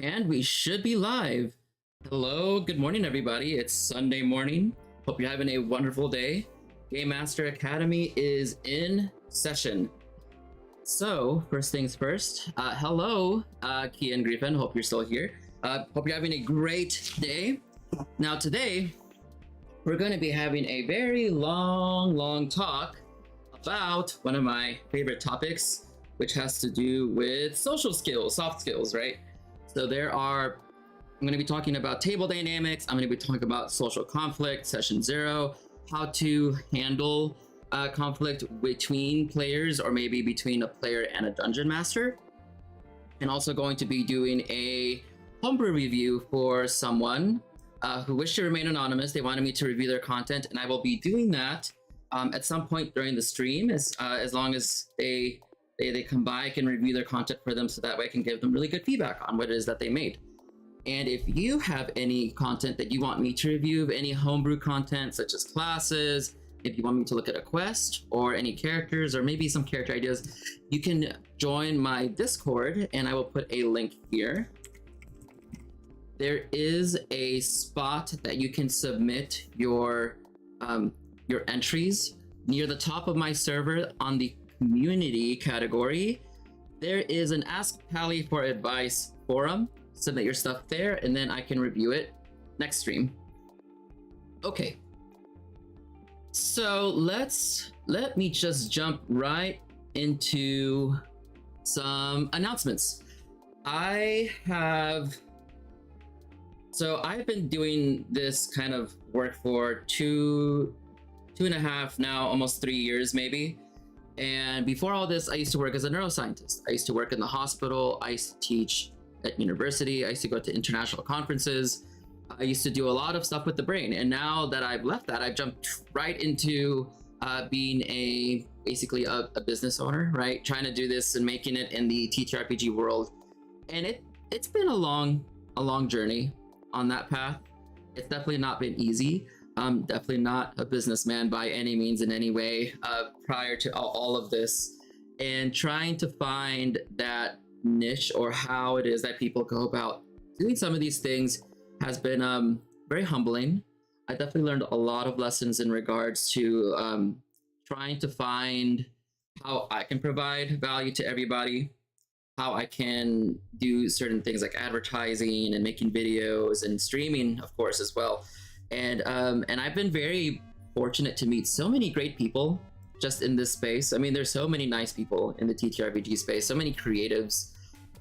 And we should be live. Hello, good morning, everybody. It's Sunday morning. Hope you're having a wonderful day. Game Master Academy is in session. So, first things first, hello, Kia and Griffin. Hope you're still here. Hope you're having a great day. Now, today, we're going to be having a very long talk about one of my favorite topics, which has to do with social skills, soft skills, right? So I'm going to be talking about table dynamics. I'm going to be talking about social conflict, session 0, how to handle conflict between players or maybe between a player and a dungeon master. And also going to be doing a homebrew review for someone who wished to remain anonymous. They wanted me to review their content, and I will be doing that at some point during the stream as long as they come by. I can review their content for them so that way I can give them really good feedback on what it is that they made. And if you have any content that you want me to review, any homebrew content such as classes, if you want me to look at a quest or any characters or maybe some character ideas, you can join my Discord, and I will put a link here. There is a spot that you can submit your entries near the top of my server on the community category. There is an Ask Pally for Advice forum. Submit your stuff there, and then I can review it next stream. Okay. So let me just jump right into some announcements. I've been doing this kind of work for two and a half now, almost 3 years maybe. And before all this, I used to work as a neuroscientist. I used to work in the hospital. I used to teach at university. I used to go to international conferences. I used to do a lot of stuff with the brain. And now that I've left that, I've jumped right into being basically a business owner, right? Trying to do this and making it in the TTRPG world. And it's been a long journey on that path. It's definitely not been easy. I'm definitely not a businessman by any means in any way prior to all of this. And trying to find that niche or how it is that people go about doing some of these things has been very humbling. I definitely learned a lot of lessons in regards to trying to find how I can provide value to everybody, how I can do certain things like advertising and making videos and streaming, of course, as well. And I've been very fortunate to meet so many great people just in this space. I mean, there's so many nice people in the TTRPG space, so many creatives.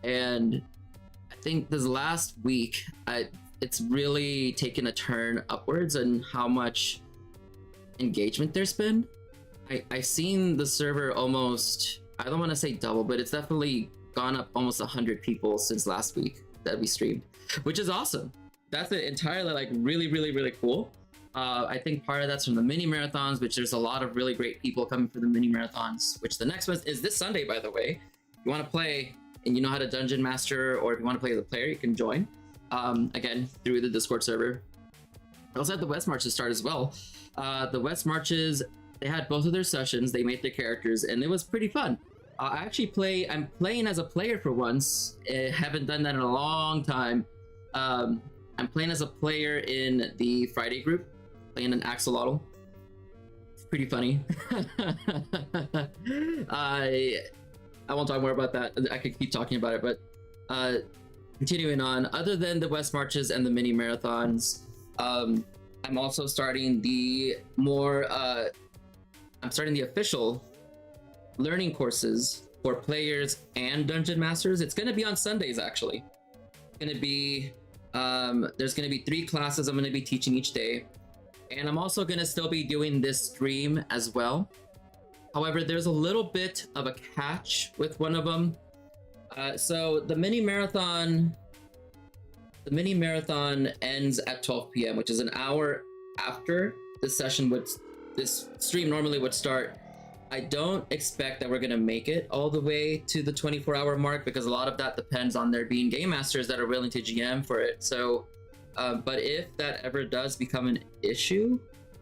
And I think this last week, it's really taken a turn upwards in how much engagement there's been. I've seen the server almost, I don't want to say double, but it's definitely gone up almost 100 people since last week that we streamed, which is awesome. That's entirely like really cool. I think part of that's from the mini marathons, which there's a lot of really great people coming for the mini marathons, which the next one is this Sunday, by the way. If you want to play and you know how to dungeon master, or if you want to play as a player, you can join again through the Discord server. I also had the West Marches start as well. The West Marches, they had both of their sessions, they made their characters, and it was pretty fun. I'm playing as a player for once. I haven't done that in a long time. I'm playing as a player in the Friday group, playing an axolotl. It's pretty funny. I won't talk more about that. I could keep talking about it, but continuing on, other than the West Marches and the mini marathons, I'm also starting the official learning courses for players and dungeon masters. It's going to be on Sundays, actually. It's going to be there's going to be 3 classes I'm going to be teaching each day, and I'm also going to still be doing this stream as well. However, there's a little bit of a catch with one of them. So the mini marathon ends at 12 p.m., which is an hour after this stream normally would start. I don't expect that we're going to make it all the way to the 24-hour mark, because a lot of that depends on there being game masters that are willing to GM for it. So, but if that ever does become an issue,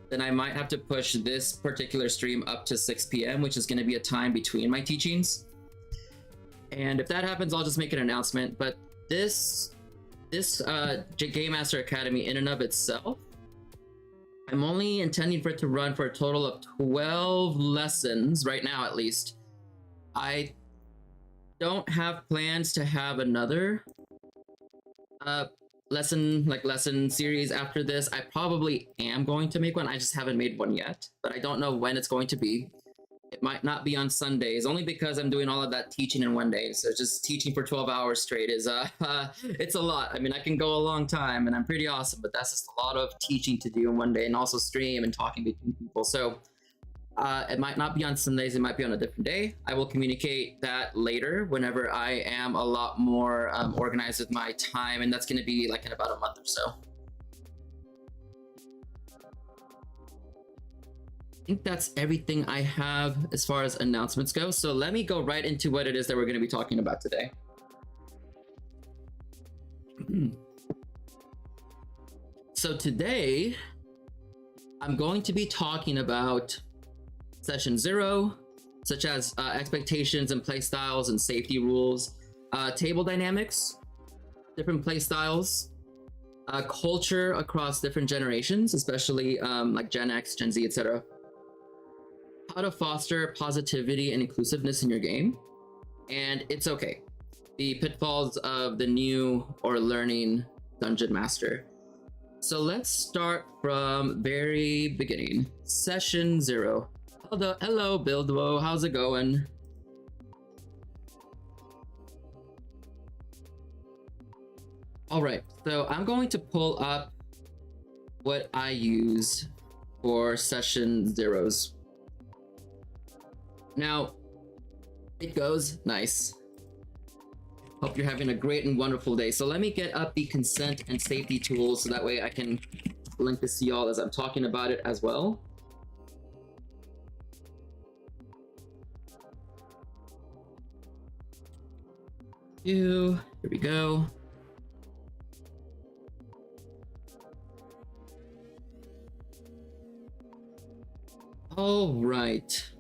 then I might have to push this particular stream up to 6 p.m., which is going to be a time between my teachings. And if that happens, I'll just make an announcement. But this this Game Master Academy in and of itself, I'm only intending for it to run for a total of 12 lessons right now, at least. I don't have plans to have another lesson series after this. I probably am going to make one. I just haven't made one yet, but I don't know when it's going to be. It might not be on Sundays, only because I'm doing all of that teaching in one day. So just teaching for 12 hours straight is it's a lot. I mean, I can go a long time and I'm pretty awesome, but that's just a lot of teaching to do in one day, and also stream and talking between people. So it might not be on Sundays, it might be on a different day. I will communicate that later whenever I am a lot more organized with my time, and that's going to be like in about a month or so. I think that's everything I have as far as announcements go. So let me go right into what it is that we're going to be talking about today. So today, I'm going to be talking about Session 0, such as expectations and playstyles and safety rules, table dynamics, different playstyles, culture across different generations, especially like Gen X, Gen Z, etc. How to foster positivity and inclusiveness in your game, and it's okay. The pitfalls of the new or learning dungeon master. So let's start from very beginning. Session 0. Hello, Buildwo. How's it going? All right, so I'm going to pull up what I use for Session 0s. Now, it goes nice. Hope you're having a great and wonderful day. So let me get up the consent and safety tools so that way I can link this to y'all as I'm talking about it as well. Here we go. All right.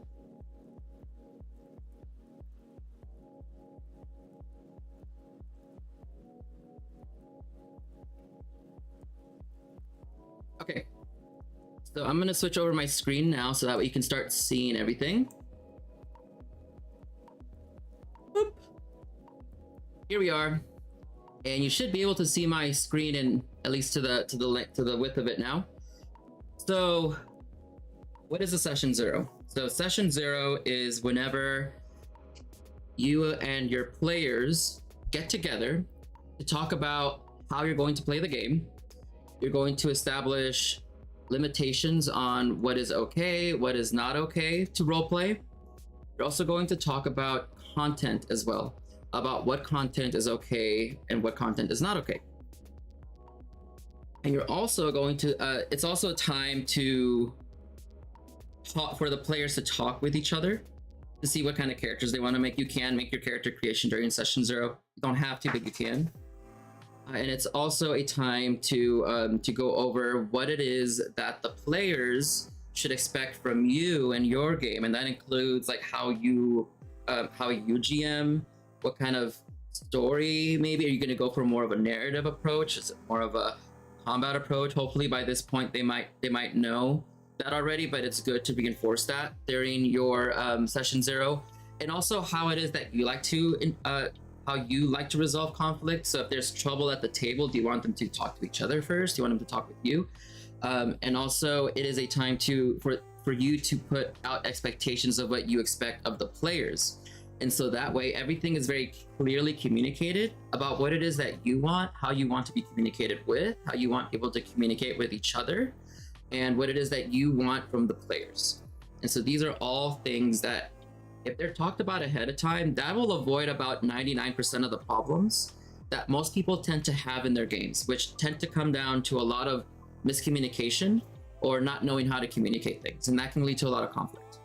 Okay, so I'm gonna switch over my screen now so that way you can start seeing everything. Boop. Here we are, and you should be able to see my screen in at least to the width of it now. So, what is a Session 0? So Session 0 is whenever you and your players get together to talk about how you're going to play the game. You're going to establish limitations on what is okay, what is not okay to roleplay. You're also going to talk about content as well, about what content is okay and what content is not okay. And you're also going to, it's also a time to talk, for the players to talk with each other to see what kind of characters they want to make. You can make your character creation during Session 0. You don't have to, but you can. And it's also a time to go over what it is that the players should expect from you and your game, and that includes like how you GM, what kind of story. Maybe are you going to go for more of a narrative approach? Is it more of a combat approach? Hopefully by this point they might know that already, but it's good to reinforce that during your Session 0, and also how it is that you like to resolve conflict. So if there's trouble at the table, do you want them to talk to each other first? Do you want them to talk with you? And also it is a time for you to put out expectations of what you expect of the players. And so that way everything is very clearly communicated about what it is that you want, how you want to be communicated with, how you want people to communicate with each other, and what it is that you want from the players. And so these are all things that, if they're talked about ahead of time, that will avoid about 99% of the problems that most people tend to have in their games, which tend to come down to a lot of miscommunication or not knowing how to communicate things, and that can lead to a lot of conflict.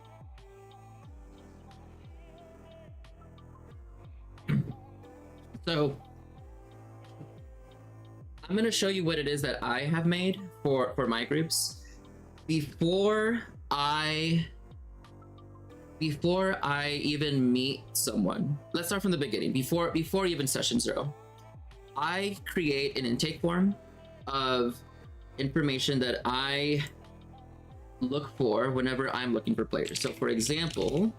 So I'm going to show you what it is that I have made for my groups. Before I even meet someone, let's start from the beginning. Before even Session 0, I create an intake form of information that I look for whenever I'm looking for players. So for example,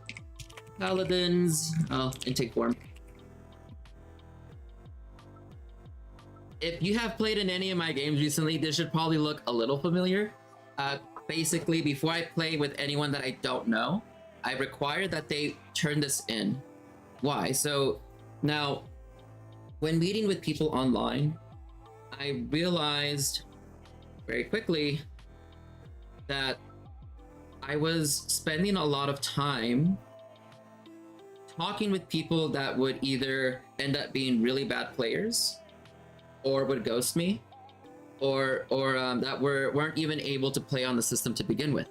Paladin's intake form. If you have played in any of my games recently, this should probably look a little familiar. Basically, before I play with anyone that I don't know, I require that they turn this in. Why? So now, when meeting with people online, I realized very quickly that I was spending a lot of time talking with people that would either end up being really bad players or would ghost me, or that weren't even able to play on the system to begin with.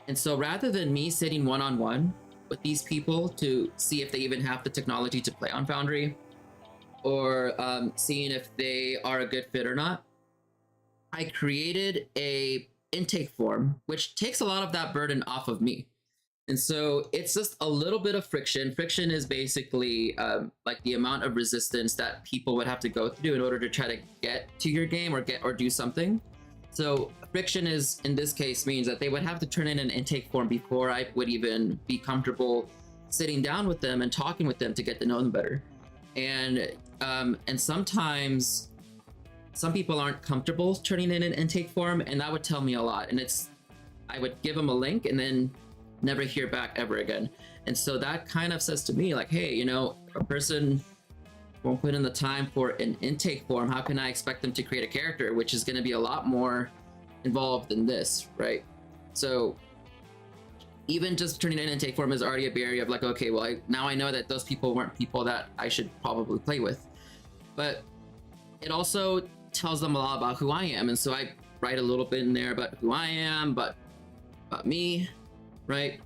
And so rather than me sitting one-on-one with these people to see if they even have the technology to play on Foundry, or seeing if they are a good fit or not, I created a intake form, which takes a lot of that burden off of me. And so it's just a little bit of friction. Friction is basically like the amount of resistance that people would have to go through in order to try to get to your game or do something. So friction is, in this case, means that they would have to turn in an intake form before I would even be comfortable sitting down with them and talking with them to get to know them better. And sometimes some people aren't comfortable turning in an intake form, and that would tell me a lot. And I would give them a link and then never hear back ever again. And so that kind of says to me, like, hey, you know, if a person won't put in the time for an intake form, how can I expect them to create a character, which is going to be a lot more involved than this, right? So even just turning in an intake form is already a barrier of like, okay, well, now I know that those people weren't people that I should probably play with. But it also tells them a lot about who I am. And so I write a little bit in there about who I am, but about me, right?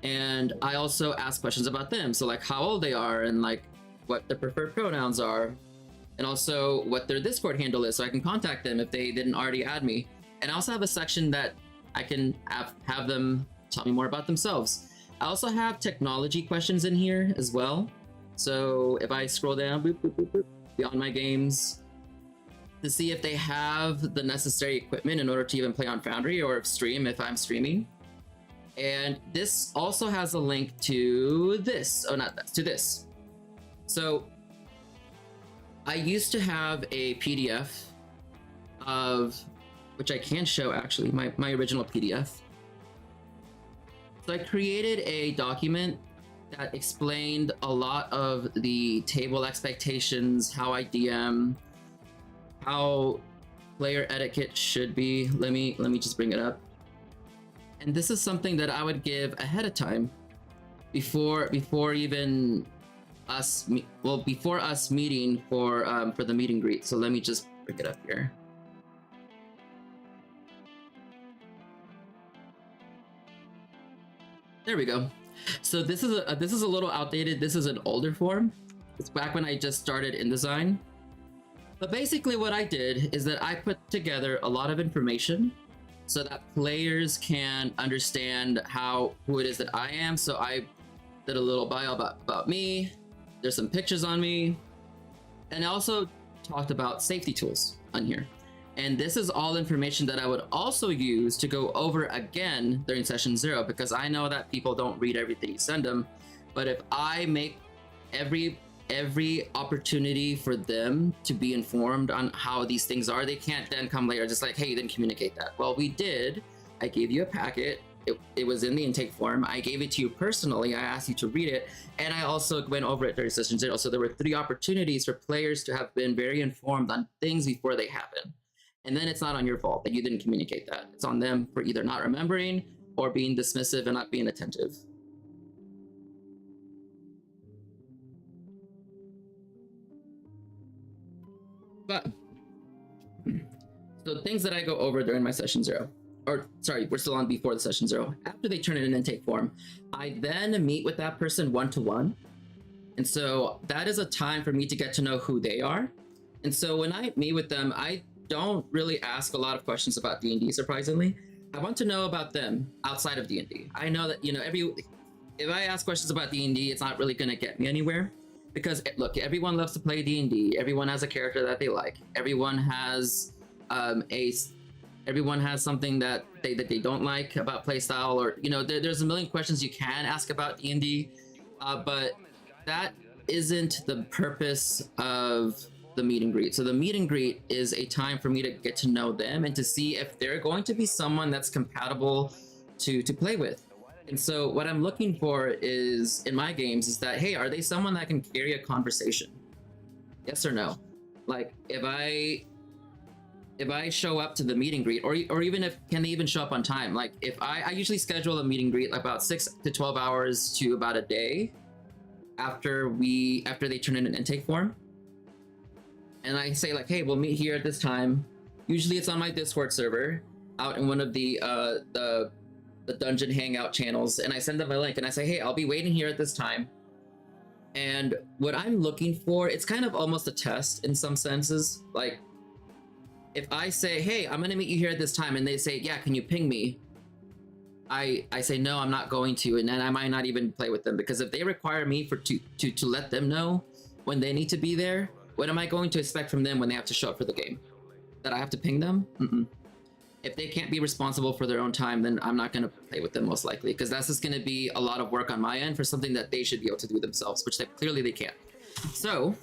And I also ask questions about them. So like how old they are and like what their preferred pronouns are, and also what their Discord handle is so I can contact them if they didn't already add me. And I also have a section that I can have them tell me more about themselves. I also have technology questions in here as well. So if I scroll down boop, boop, boop, boop, beyond my games to see if they have the necessary equipment in order to even play on Foundry or stream if I'm streaming. And this also has a link to this. Oh, not that, to this. So I used to have a PDF of, which I can show actually, my original PDF. So I created a document that explained a lot of the table expectations, how I DM, how player etiquette should be. Let me just bring it up. And this is something that I would give ahead of time before even us, before us meeting for the meet and greet. So let me just bring it up here. There we go. So this is a little outdated. This is an older form. It's back when I just started InDesign. But basically what I did is that I put together a lot of information so that players can understand who it is that I am. So I did a little bio about me. There's some pictures on me. And I also talked about safety tools on here. And this is all information that I would also use to go over again during session 0, because I know that people don't read everything you send them. But if I make every opportunity for them to be informed on how these things are, they can't then come later just like, hey, you didn't communicate that. Well, we did. I gave you a packet. It was in the intake form. I gave it to you personally. I asked you to read it. And I also went over it during session 0. So there were 3 opportunities for players to have been very informed on things before they happen. And then it's not on your fault that you didn't communicate that. It's on them for either not remembering or being dismissive and not being attentive. But, so things that I go over during my session 0, or sorry, we're still on before the session 0. After they turn in an intake form, I then meet with that person one-to-one. And so that is a time for me to get to know who they are. And so when I meet with them, I don't really ask a lot of questions about D&D, surprisingly. I want to know about them outside of D&D. I know that, you know, if I ask questions about D&D, it's not really going to get me anywhere, because look, everyone loves to play D&D. Everyone has a character that they like. Everyone has everyone has something that they don't like about playstyle, or there's a million questions you can ask about D&D, but that isn't the purpose of the meet and greet. So the meet and greet is a time for me to get to know them and to see if they're going to be someone that's compatible to play with. And so what I'm looking for is, in my games, is that, hey, are they someone that can carry a conversation? Yes or no? Like, if I show up to the meet and greet, or even if, can they even show up on time? Like, if I usually schedule a meet and greet like about 6 to 12 hours to about a day after they turn in an intake form. And I say like, hey, we'll meet here at this time. Usually it's on my Discord server out in one of the dungeon hangout channels, and I send them a link and I say, hey, I'll be waiting here at this time. And what I'm looking for, it's kind of almost a test in some senses. Like, if I say, hey, I'm gonna meet you here at this time, and they say, yeah, can you ping me? I say, no, I'm not going to, and then I might not even play with them, because if they require me to let them know when they need to be there, what am I going to expect from them when they have to show up for the game? That I have to ping them? If they can't be responsible for their own time, then I'm not going to play with them, most likely, because that's just going to be a lot of work on my end for something that they should be able to do themselves, which clearly they can't. So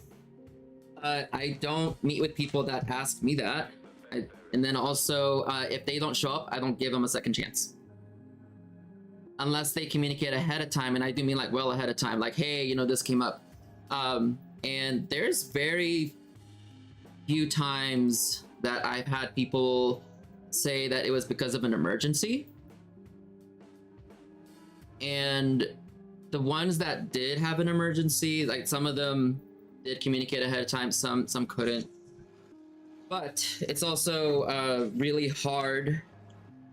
I don't meet with people that ask me that. And then also, if they don't show up, I don't give them a second chance. Unless they communicate ahead of time, and I do mean like well ahead of time, like, hey, this came up. And there's very few times that I've had people say that it was because of an emergency. And the ones that did have an emergency, like some of them did communicate ahead of time, some couldn't. But it's also really hard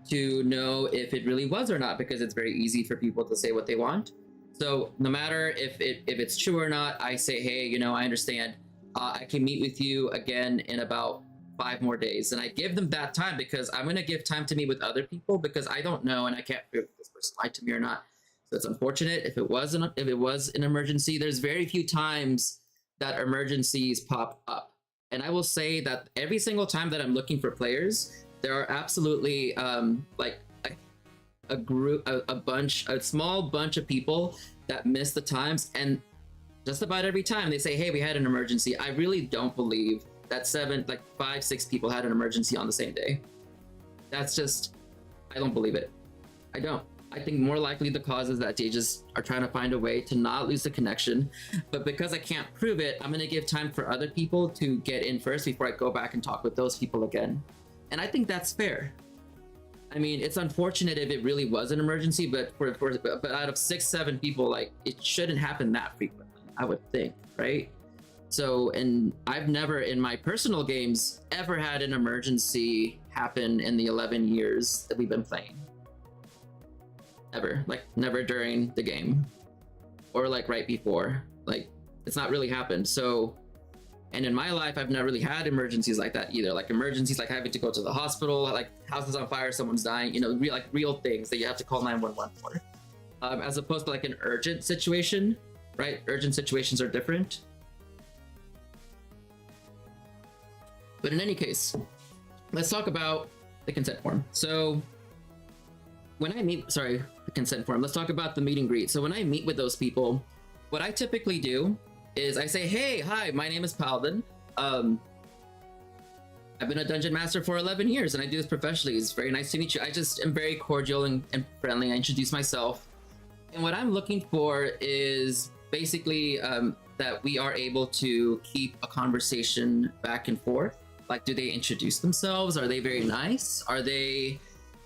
to know if it really was or not, because it's very easy for people to say what they want. So no matter if it's true or not, I say, hey, I understand. I can meet with you again in about 5 more days, and I give them that time, because I'm going to give time to meet with other people, because I don't know, and I can't prove if this person lied to me or not. So it's unfortunate if it was an emergency. There's very few times that emergencies pop up, and I will say that every single time that I'm looking for players, there are absolutely like a small bunch of people that miss the times, and just about every time they say, hey, we had an emergency. I really don't believe that 5, 6 people had an emergency on the same day. That's just, I don't believe it. I don't. I think more likely the cause is that they just are trying to find a way to not lose the connection. But because I can't prove it, I'm gonna give time for other people to get in first before I go back and talk with those people again. And I think that's fair. I mean, it's unfortunate if it really was an emergency, but but out of 6, 7 people, like, it shouldn't happen that frequently, I would think, right? So, and I've never in my personal games ever had an emergency happen in the 11 years that we've been playing. Ever. Like, never during the game, or like right before. Like, it's not really happened. So, and in my life, I've never really had emergencies like that either. Like emergencies, like having to go to the hospital, like house is on fire, someone's dying, real things that you have to call 911 for. As opposed to like an urgent situation, right? Urgent situations are different. But in any case, let's talk about the consent form. So when I meet, the consent form, let's talk about the meet and greet. So when I meet with those people, what I typically do is I say, hey, hi, my name is Paladin. I've been a dungeon master for 11 years and I do this professionally. It's very nice to meet you. I just am very cordial and friendly. I introduce myself. And what I'm looking for is basically that we are able to keep a conversation back and forth. Like, do they introduce themselves? Are they very nice? Are they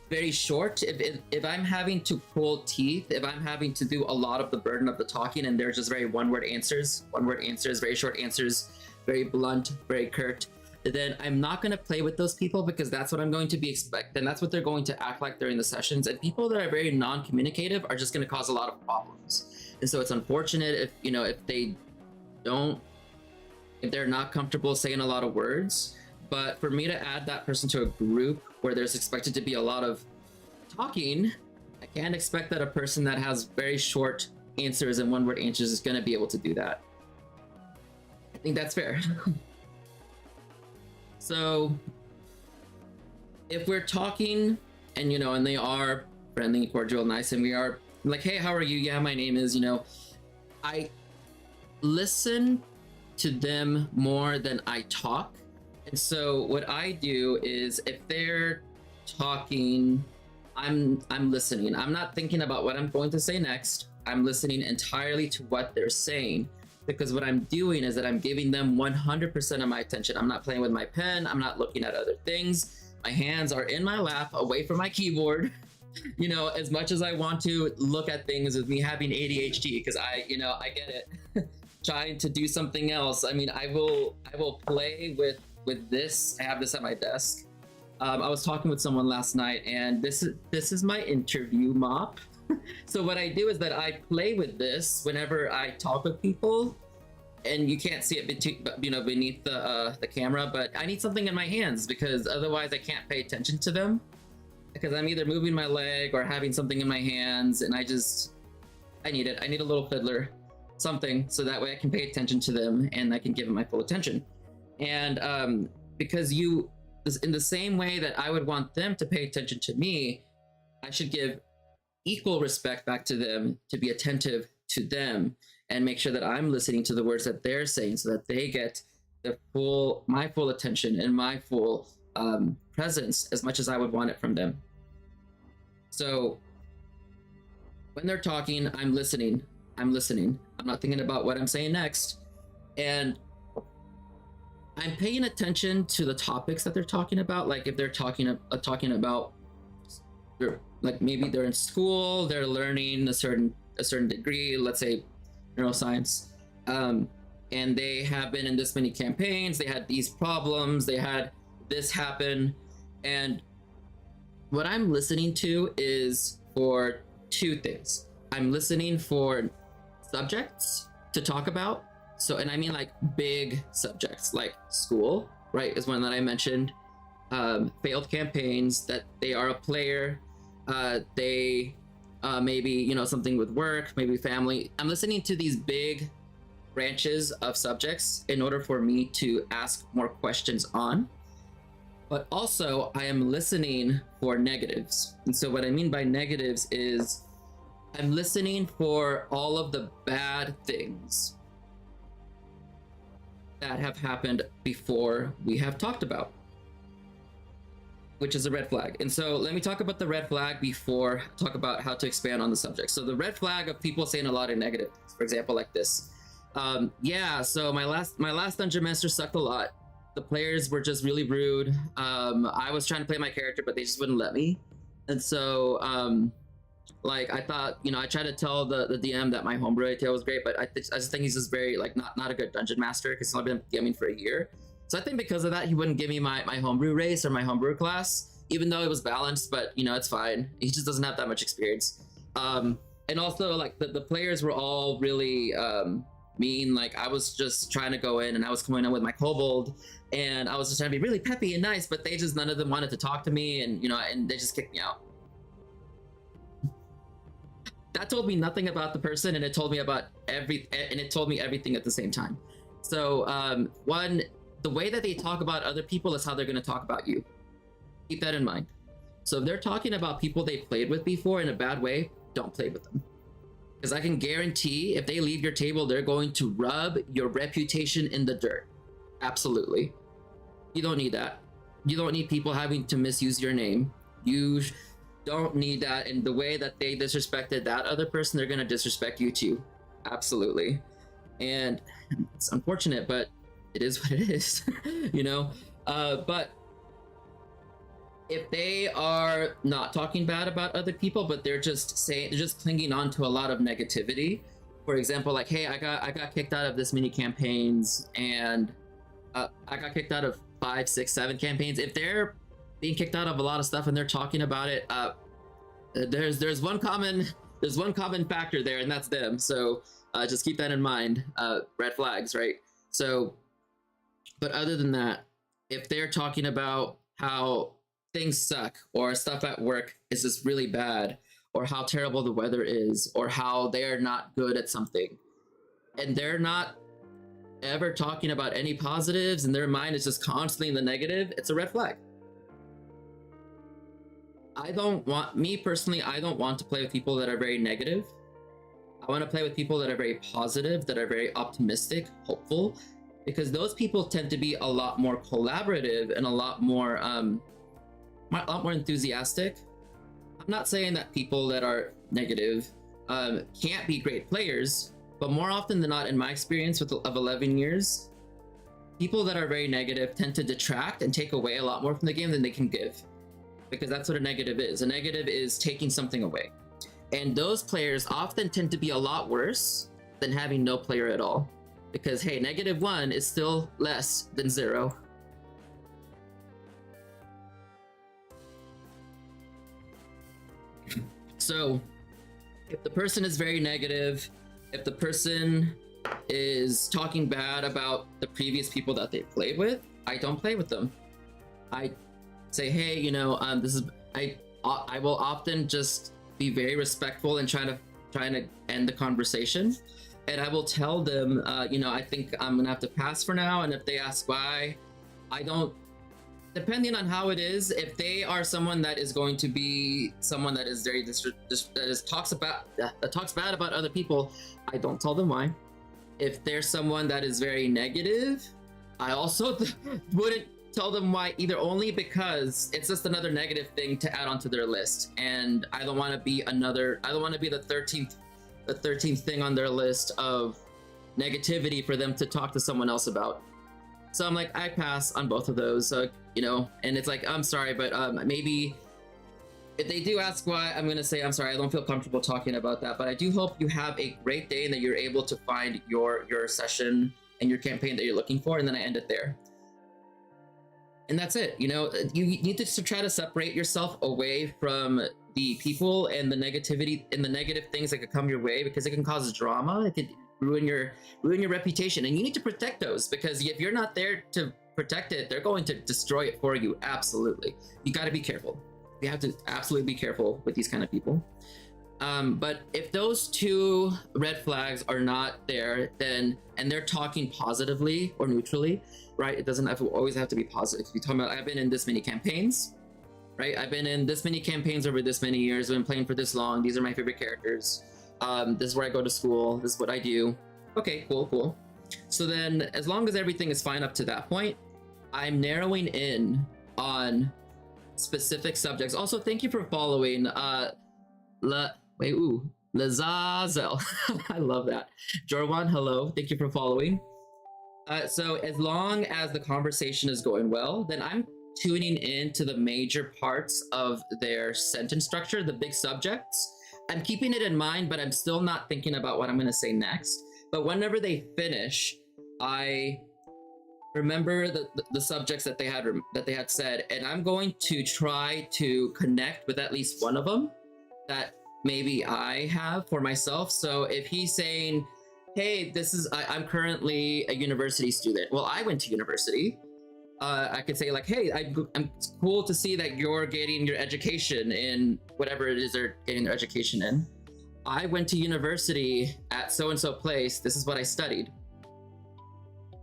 very short? If I'm having to pull teeth, if I'm having to do a lot of the burden of the talking and they're just very one-word answers, very short answers, very blunt, very curt, then I'm not going to play with those people, because that's what I'm going to be expecting. And that's what they're going to act like during the sessions. And people that are very non-communicative are just going to cause a lot of problems. And so it's unfortunate if they're not comfortable saying a lot of words. But for me to add that person to a group where there's expected to be a lot of talking, I can't expect that a person that has very short answers and one-word answers is going to be able to do that. think that's fair. So if we're talking and and they are friendly, cordial, nice, and we are like, hey, how are you? Yeah, my name is, I listen to them more than I talk. And so what I do is if they're talking, I'm listening. I'm not thinking about what I'm going to say next. I'm listening entirely to what they're saying, because what I'm doing is that I'm giving them 100% of my attention. I'm not playing with my pen. I'm not looking at other things. My hands are in my lap away from my keyboard. As much as I want to look at things with me having ADHD, because I get it. Trying to do something else. I mean, I will play with this. I have this at my desk. I was talking with someone last night, and this is my interview mop. So what I do is that I play with this whenever I talk with people, and you can't see it beneath the camera, but I need something in my hands because otherwise I can't pay attention to them, because I'm either moving my leg or having something in my hands, and I need it. I need a little fiddler, something, so that way I can pay attention to them and I can give them my full attention. And because in the same way that I would want them to pay attention to me, I should give equal respect back to them, to be attentive to them and make sure that I'm listening to the words that they're saying, so that they get my full attention and my full presence as much as I would want it from them. So when they're talking, I'm listening. I'm not thinking about what I'm saying next. And I'm paying attention to the topics that they're talking about. Like if they're talking about, like maybe they're in school, they're learning a certain degree, let's say neuroscience, and they have been in this many campaigns, they had these problems, they had this happen. And what I'm listening to is for two things. I'm listening for subjects to talk about. So, and I mean like big subjects like school, right, is one that I mentioned. Failed campaigns, that they are a player, they maybe something with work, maybe family. I'm listening to these big branches of subjects in order for me to ask more questions on. But also I am listening for negatives. And so what I mean by negatives is I'm listening for all of the bad things that have happened before we have talked about, which is a red flag. And so let me talk about the red flag before I talk about how to expand on the subject. So the red flag of people saying a lot of negative things, for example, like this. Yeah, so my last dungeon master sucked a lot. The players were just really rude. I was trying to play my character, but they just wouldn't let me. And so like I thought, I tried to tell the DM that my homebrew ATL was great, but I just think he's just very like not a good dungeon master, because he's only been DMing for a year. So I think because of that, he wouldn't give me my homebrew race or my homebrew class, even though it was balanced. But it's fine. He just doesn't have that much experience. And also like the players were all really mean. Like I was just trying to go in and I was coming in with my kobold and I was just trying to be really peppy and nice, but none of them wanted to talk to me, and and they just kicked me out. That told me nothing about the person, and it told me everything at the same time. So one, the way that they talk about other people is how they're going to talk about you. Keep that in mind. So if they're talking about people they played with before in a bad way, don't play with them. Because I can guarantee if they leave your table, they're going to rub your reputation in the dirt. Absolutely. You don't need that. You don't need people having to misuse your name. You don't need that. And the way that they disrespected that other person, they're going to disrespect you too. Absolutely. And it's unfortunate, but it is what it is. But if they are not talking bad about other people, but they're just clinging on to a lot of negativity. For example, like, hey, I got kicked out of this many campaigns, and I got kicked out of 5, 6, 7 campaigns. If they're being kicked out of a lot of stuff and they're talking about it, there's one common factor there, and that's them. So just keep that in mind. Red flags, right? So, but other than that, if they're talking about how things suck, or stuff at work is just really bad, or how terrible the weather is, or how they are not good at something, and ever talking about any positives and their mind is just constantly in the negative, it's a red flag. Me personally, I don't want to play with people that are very negative. I want to play with people that are very positive, that are very optimistic, hopeful, because those people tend to be a lot more collaborative and a lot more enthusiastic. I'm not saying that people that are negative can't be great players, but more often than not, in my experience of 11 years, people that are very negative tend to detract and take away a lot more from the game than they can give, because that's what a negative is. A negative is taking something away. And those players often tend to be a lot worse than having no player at all. Because, hey, -1 is still less than 0. So, if the person is very negative, if the person is talking bad about the previous people that they played with, I don't play with them. I say, hey, you know, I will often just be very respectful and trying to end the conversation, and I will tell them, you know, I think I'm gonna have to pass for now. And if they ask why, I don't. Depending on how it is, if they are someone that is going to be someone that is very talks bad about other people, I don't tell them why. If they're someone that is very negative, I also wouldn't tell them why either, only because it's just another negative thing to add onto their list, and I don't want to be the 13th thing on their list of negativity for them to talk to someone else about. So I'm like, I pass on both of those, you know. And it's like, I'm sorry, but maybe if they do ask why, I'm gonna say, I'm sorry, I don't feel comfortable talking about that, but I do hope you have a great day and that you're able to find your session and your campaign that you're looking for, and then I end it there. And that's it. You know, you need to try to separate yourself away from the people and the negativity and the negative things that could come your way, because it can cause drama. It could ruin your reputation, and you need to protect those, because if you're not there to protect it, they're going to destroy it for you. Absolutely. You got to be careful. You have to absolutely be careful with these kind of people. But if those two red flags are not there, then, and they're talking positively or neutrally, right? It doesn't always have to be positive. If you're talking about, I've been in this many campaigns, right? I've been in this many campaigns over this many years. I've been playing for this long. These are my favorite characters. This is where I go to school. This is what I do. Okay, cool. So then, as long as everything is fine up to that point, I'm narrowing in on specific subjects. Also, thank you for following Lazazel. I love that. Jorwan, hello. Thank you for following. So as long as the conversation is going well, then I'm tuning into the major parts of their sentence structure, the big subjects. I'm keeping it in mind, but I'm still not thinking about what I'm going to say next. But whenever they finish, I remember the subjects that they had said, and I'm going to try to connect with at least one of them that maybe I have for myself. So if he's saying, hey, I'm currently a university student. Well, I went to university. I could say like, hey, I'm cool to see that you're getting your education in whatever it is they're getting their education in. I went to university at so-and-so place. This is what I studied.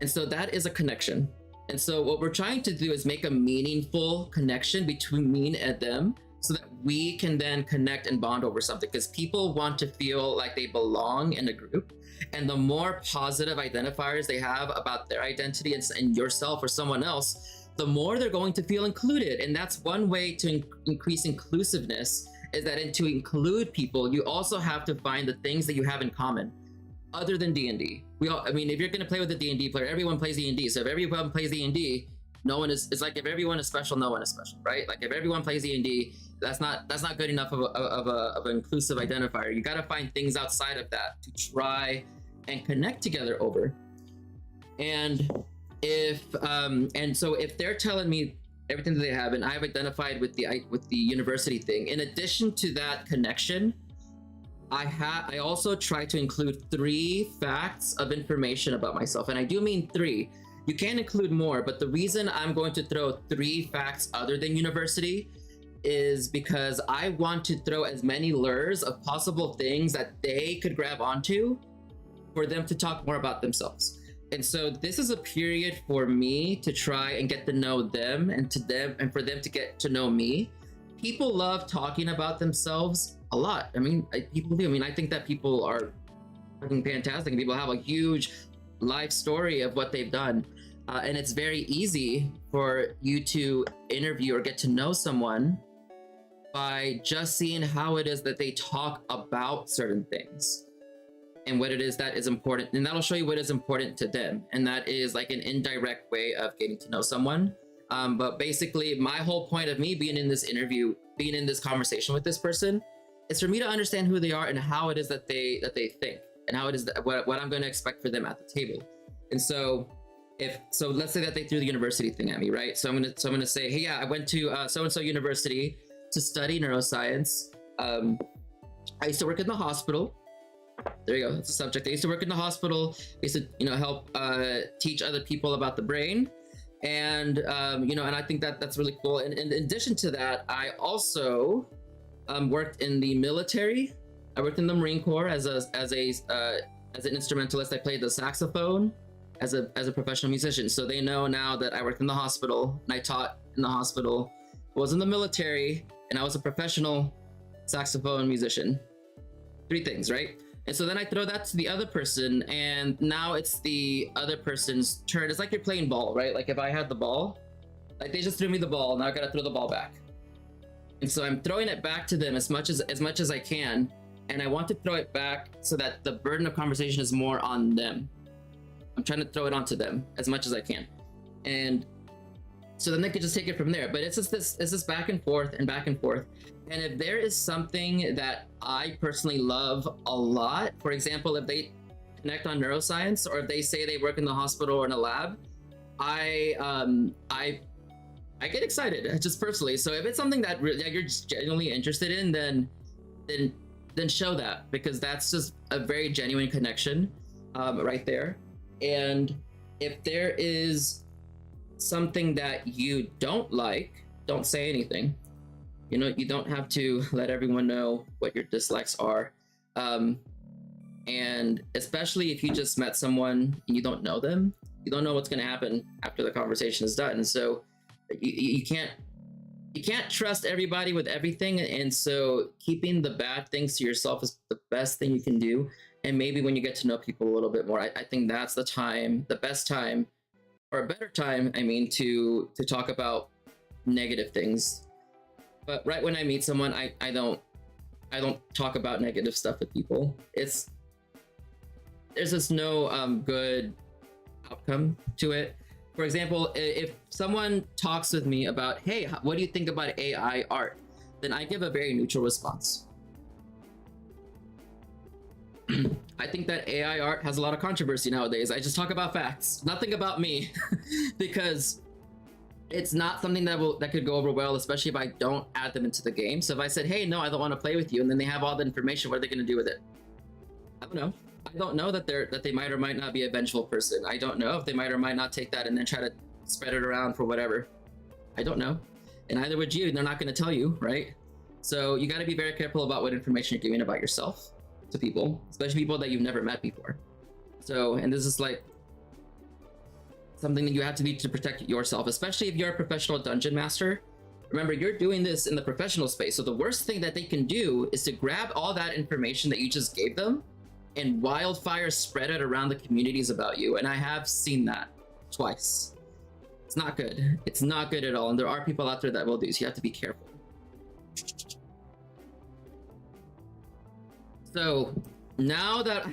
And so that is a connection. And so what we're trying to do is make a meaningful connection between me and them, so that we can then connect and bond over something, because people want to feel like they belong in a group. And the more positive identifiers they have about their identity and yourself or someone else, the more they're going to feel included. And that's one way to increase inclusiveness, is that to include people, you also have to find the things that you have in common other than D&D. If you're going to play with a D&D player, everyone plays D&D. So if everyone plays D&D, no one is, it's like if everyone is special, no one is special, right? Like if everyone plays D&D, that's not good enough of an inclusive identifier. You got to find things outside of that to try and connect together over. And so if they're telling me everything that they have, and I've identified with the university thing, in addition to that connection, I also try to include 3 facts of information about myself. And I do mean 3. You can include more, but the reason I'm going to throw 3 facts other than university is because I want to throw as many lures of possible things that they could grab onto for them to talk more about themselves. so this is a period for me to try and get to know them, and for them to get to know me. People love talking about themselves a lot. I mean, people do. I mean, I think that people are fucking fantastic. People have a huge life story of what they've done. And it's very easy for you to interview or get to know someone by just seeing how it is that they talk about certain things and what it is that is important. And that'll show you what is important to them. And that is like an indirect way of getting to know someone. But basically, my whole point of me being in this interview, being in this conversation with this person, is for me to understand who they are and how it is that they think, and how it is that what I'm going to expect for them at the table. And so let's say that they threw the university thing at me, right? So I'm gonna say, hey, yeah, I went to so-and-so university to study neuroscience. I used to work in the hospital. There you go, that's the subject. I used to work in the hospital. I used to, help teach other people about the brain. And, and I think that that's really cool. And in addition to that, I also worked in the military. I worked in the Marine Corps as an instrumentalist. I played the saxophone as a professional musician. So they know now that I worked in the hospital and I taught in the hospital. I was in the military and I was a professional saxophone musician. 3 things, right? And so then I throw that to the other person, and now it's the other person's turn. It's like you're playing ball, right? Like if I had the ball, like they just threw me the ball, now I gotta throw the ball back. And so I'm throwing it back to them as much as I can, and I want to throw it back so that the burden of conversation is more on them. I'm trying to throw it onto them as much as I can. And so then they could just take it from there. But it's just this back and forth and back and forth. And if there is something that I personally love a lot, for example, if they connect on neuroscience, or if they say they work in the hospital or in a lab, I get excited just personally. So if it's something that you're just genuinely interested in, then show that, because that's just a very genuine connection right there. And if there is something that you don't like, don't say anything. You don't have to let everyone know what your dislikes are. And especially if you just met someone and you don't know them, you don't know what's going to happen after the conversation is done. So you can't trust everybody with everything. And so keeping the bad things to yourself is the best thing you can do. And maybe when you get to know people a little bit more, I think that's the best time, or a better time, to talk about negative things. But right when I meet someone, I don't talk about negative stuff with people. There's just no good outcome to it. For example, if someone talks with me about, hey, what do you think about AI art? Then I give a very neutral response. I think that AI art has a lot of controversy nowadays. I just talk about facts, nothing about me, because it's not something that could go over well, especially if I don't add them into the game. So if I said, hey, no, I don't want to play with you, and then they have all the information, what are they going to do with it? I don't know. I don't know that they might or might not be a vengeful person. I don't know if they might or might not take that and then try to spread it around for whatever. I don't know. And either would you. They're not going to tell you, right? So you got to be very careful about what information you're giving about yourself to people, especially people that you've never met before. So, and this is like something that you have to do to protect yourself, especially if you're a professional dungeon master. Remember, you're doing this in the professional space. So the worst thing that they can do is to grab all that information that you just gave them and wildfire spread it around the communities about you. And I have seen that twice. It's not good. It's not good at all. And there are people out there that will do, so you have to be careful. So now that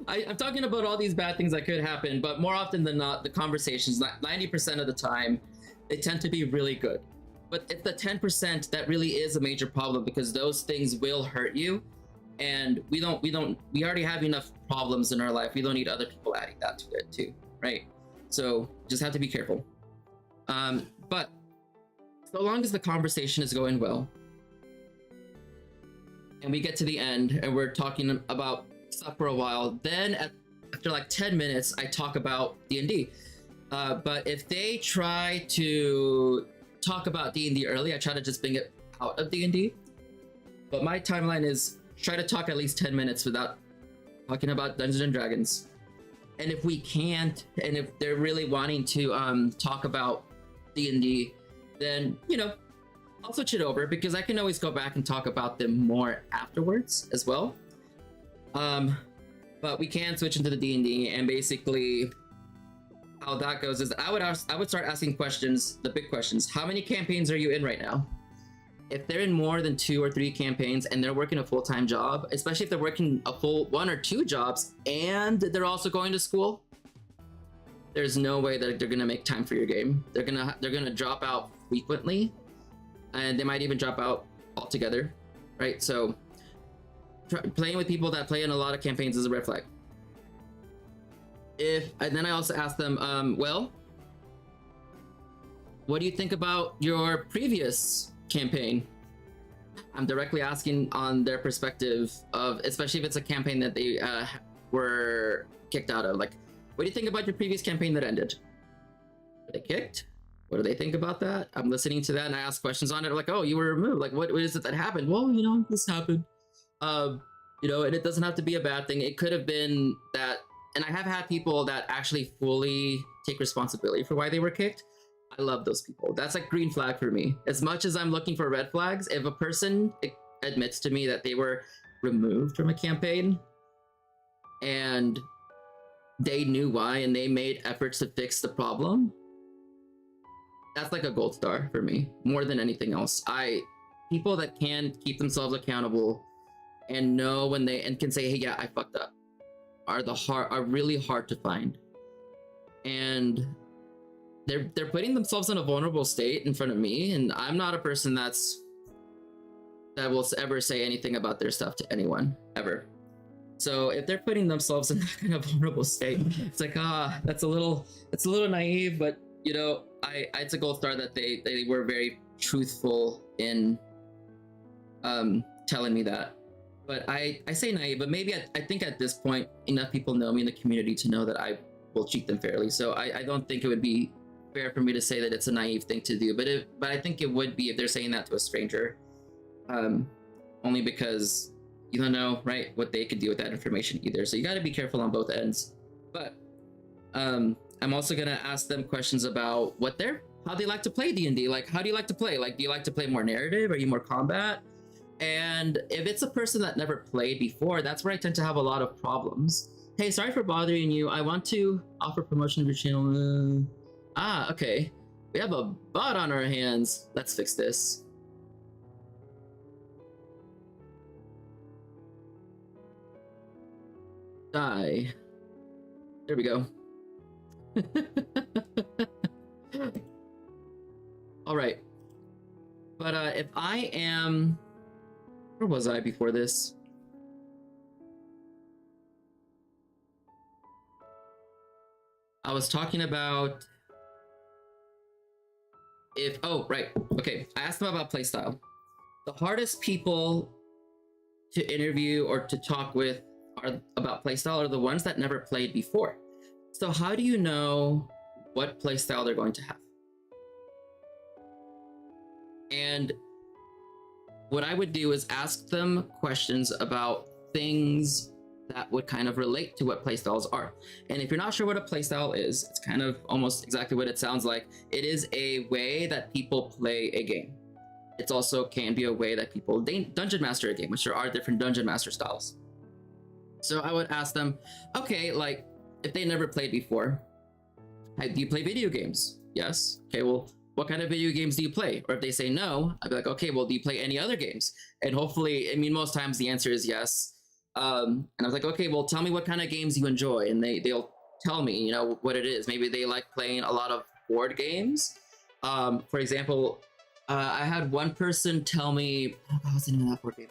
I'm talking about all these bad things that could happen, but more often than not, the conversations, 90% of the time, they tend to be really good. But it's the 10% that really is a major problem, because those things will hurt you. And we already have enough problems in our life. We don't need other people adding that to it too, right? So just have to be careful. But so long as the conversation is going well, and we get to the end and we're talking about stuff for a while, then after like 10 minutes, I talk about D&D. But if they try to talk about D&D early, I try to just bring it out of D&D. But my timeline is try to talk at least 10 minutes without talking about Dungeons and Dragons. And if we can't, and if they're really wanting to talk about D&D, then I'll switch it over, because I can always go back and talk about them more afterwards as well. But we can switch into the D&D, and basically how that goes is I would start asking questions, the big questions. How many campaigns are you in right now? If they're in more than 2 or 3 campaigns and they're working a full-time job, especially if they're working a full 1 or 2 jobs and they're also going to school, there's no way that they're gonna make time for your game. They're gonna drop out frequently, and they might even drop out altogether, right? So playing with people that play in a lot of campaigns is a red flag. And then I also ask them, well, what do you think about your previous campaign? I'm directly asking on their perspective of, especially if it's a campaign that they were kicked out of. Like, what do you think about your previous campaign that ended? Were they kicked? What do they think about that? I'm listening to that and I ask questions on it. Like, oh, you were removed. Like, what is it that happened? Well, this happened. And it doesn't have to be a bad thing. It could have been that, and I have had people that actually fully take responsibility for why they were kicked. I love those people. That's like green flag for me. As much as I'm looking for red flags, if a person admits to me that they were removed from a campaign and they knew why and they made efforts to fix the problem, that's like a gold star for me, more than anything else. People that can keep themselves accountable and know when and can say, hey, yeah, I fucked up, are really hard to find. And they're putting themselves in a vulnerable state in front of me, and I'm not a person that will ever say anything about their stuff to anyone, ever. So if they're putting themselves in that kind of vulnerable state, it's like, that's a little naive, but it's a gold star that they were very truthful in telling me that. But I say naive, but maybe I think at this point enough people know me in the community to know that I will treat them fairly. So I don't think it would be fair for me to say that it's a naive thing to do, but I think it would be if they're saying that to a stranger, only because you don't know, right, what they could do with that information either. So you got to be careful on both ends. But I'm also gonna ask them questions about how they like to play D&D. Like, how do you like to play? Like, do you like to play more narrative? Are you more combat? And if it's a person that never played before, that's where I tend to have a lot of problems. Hey, sorry for bothering you. I want to offer promotion of your channel. Okay. We have a bot on our hands. Let's fix this. Die. There we go. All right. But if I am... Where was I before this? I was talking about right. Okay. I asked them about playstyle. The hardest people to interview or to talk with about playstyle are the ones that never played before. So how do you know what playstyle they're going to have? And what I would do is ask them questions about things that would kind of relate to what playstyles are. And if you're not sure what a playstyle is, it's kind of almost exactly what it sounds like. It is a way that people play a game. It's also can be a way that people dungeon master a game, which there are different dungeon master styles. So I would ask them, okay, like if they never played before, do you play video games? Yes. Okay, well, what kind of video games do you play? Or if they say no, I'd be like, okay, well, do you play any other games? And hopefully, most times the answer is yes. And I was like, okay, well, tell me what kind of games you enjoy. And they'll tell me, what it is. Maybe they like playing a lot of board games. For example, I had one person tell me, what's the name of that board game?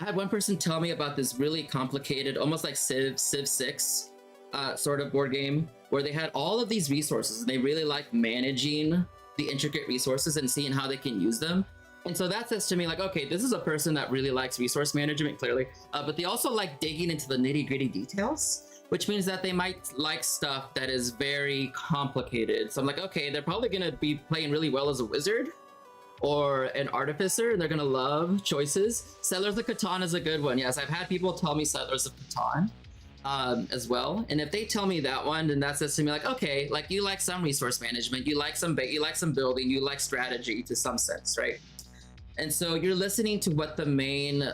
I had one person tell me about this really complicated, almost like Civ 6 sort of board game, where they had all of these resources and they really like managing the intricate resources and seeing how they can use them. And so that says to me, like, okay, this is a person that really likes resource management, clearly, but they also like digging into the nitty-gritty details, which means that they might like stuff that is very complicated. So I'm like, okay, they're probably gonna be playing really well as a wizard or an artificer, and they're gonna love choices. Settlers of Catan is a good one. Yes, I've had people tell me Settlers of Catan. as well. And if they tell me that one, then that says to me like, okay, like you like some resource management, you like some building, you like strategy to some sense, right? And so you're listening to what the main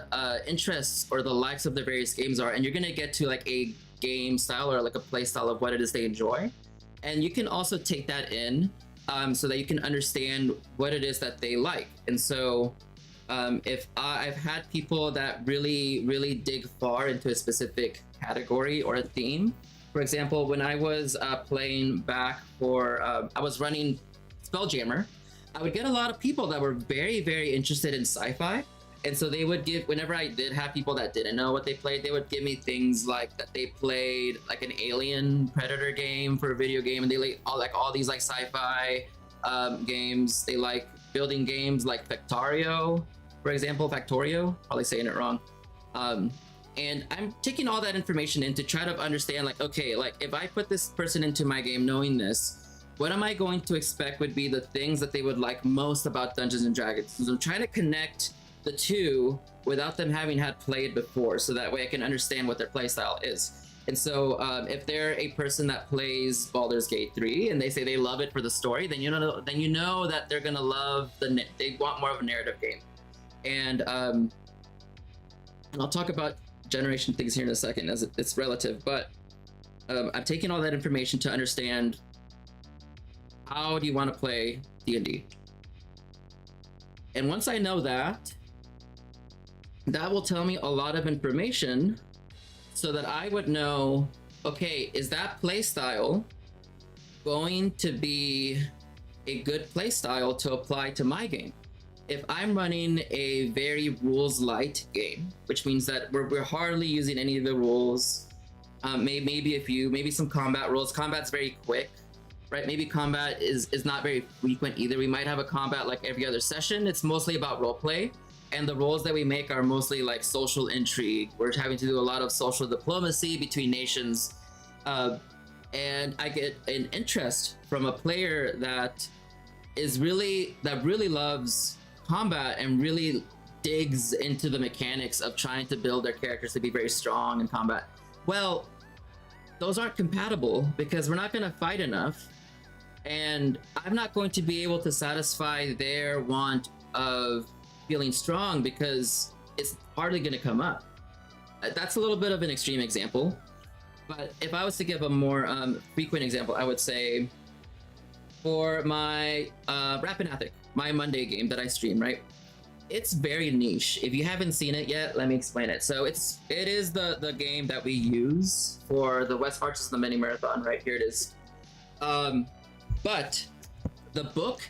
interests or the likes of the various games are, and you're gonna get to like a game style or like a play style of what it is they enjoy. And you can also take that in so that you can understand what it is that they like. And so if I've had people that really dig far into a specific category or a theme. For example, when I was playing back for, I was running Spelljammer, I would get a lot of people that were very interested in sci-fi. And so they would give, whenever I did have people that didn't know what they played, they would give me things like that they played like an Alien Predator game for a video game, and they like all these like sci-fi games. They like building games like Factorio, for example, Factorio, probably saying it wrong. And I'm taking all that information in to try to understand like, okay, like if I put this person into my game knowing this, what am I going to expect would be the things that they would like most about Dungeons and Dragons? So I'm trying to connect the two without them having had played before, so that way I can understand what their playstyle is. And so if they're a person that plays Baldur's Gate 3 and they say they love it for the story, then you know that they're gonna love they want more of a narrative game. And I'll talk about generation things here in a second, as it's relative, but I'm taking all that information to understand how do you want to play D&D. And once I know that, that will tell me a lot of information so that I would know, okay, is that play style going to be a good play style to apply to my game? If I'm running a very rules light game, which means that we're hardly using any of the rules, maybe a few, maybe some combat rules. Combat's very quick, right? Maybe combat is not very frequent either. We might have a combat like every other session. It's mostly about roleplay, and the roles that we make are mostly like social intrigue. We're having to do a lot of social diplomacy between nations, and I get an interest from a player that really loves combat and really digs into the mechanics of trying to build their characters to be very strong in combat. Well, those aren't compatible because we're not going to fight enough, and I'm not going to be able to satisfy their want of feeling strong because it's hardly going to come up. That's a little bit of an extreme example, but if I was to give a more frequent example, I would say for my Rapinatic, my Monday game that I stream, right? It's very niche. If you haven't seen it yet, let me explain it. So it is the game that we use for the West Marches and the Mini Marathon, right? Here it is. But the book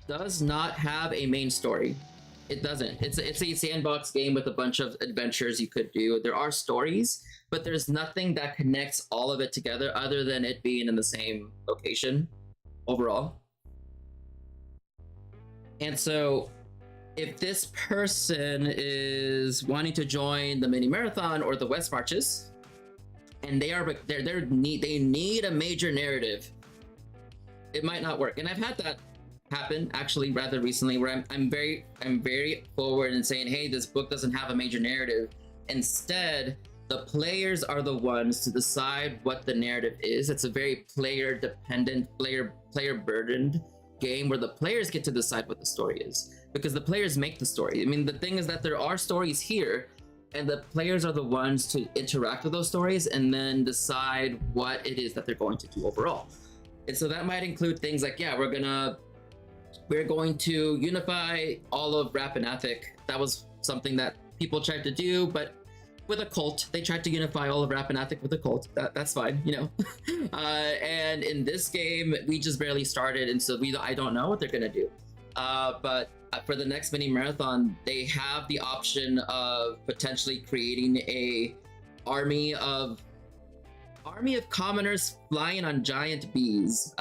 does not have a main story. It doesn't. It's a sandbox game with a bunch of adventures you could do. There are stories, but there's nothing that connects all of it together other than it being in the same location overall. And so if this person is wanting to join the Mini Marathon or the West Marches, and they need a major narrative, it might not work. And I've had that happen actually rather recently, where I'm very forward in saying, hey, this book doesn't have a major narrative. Instead, the players are the ones to decide what the narrative is. It's a very player dependent, player burdened game where the players get to decide what the story is, because the players make the story. I mean, the thing is that there are stories here, and the players are the ones to interact with those stories and then decide what it is that they're going to do overall. And so that might include things like, yeah, we're going to unify all of Rapinatic. That was something that people tried to do, but with a cult, they tried to unify all of Rapinatic with a cult. That's fine, you know. And in this game, we just barely started, and so I don't know what they're gonna do. But for the next mini marathon, they have the option of potentially creating a army of commoners flying on giant bees.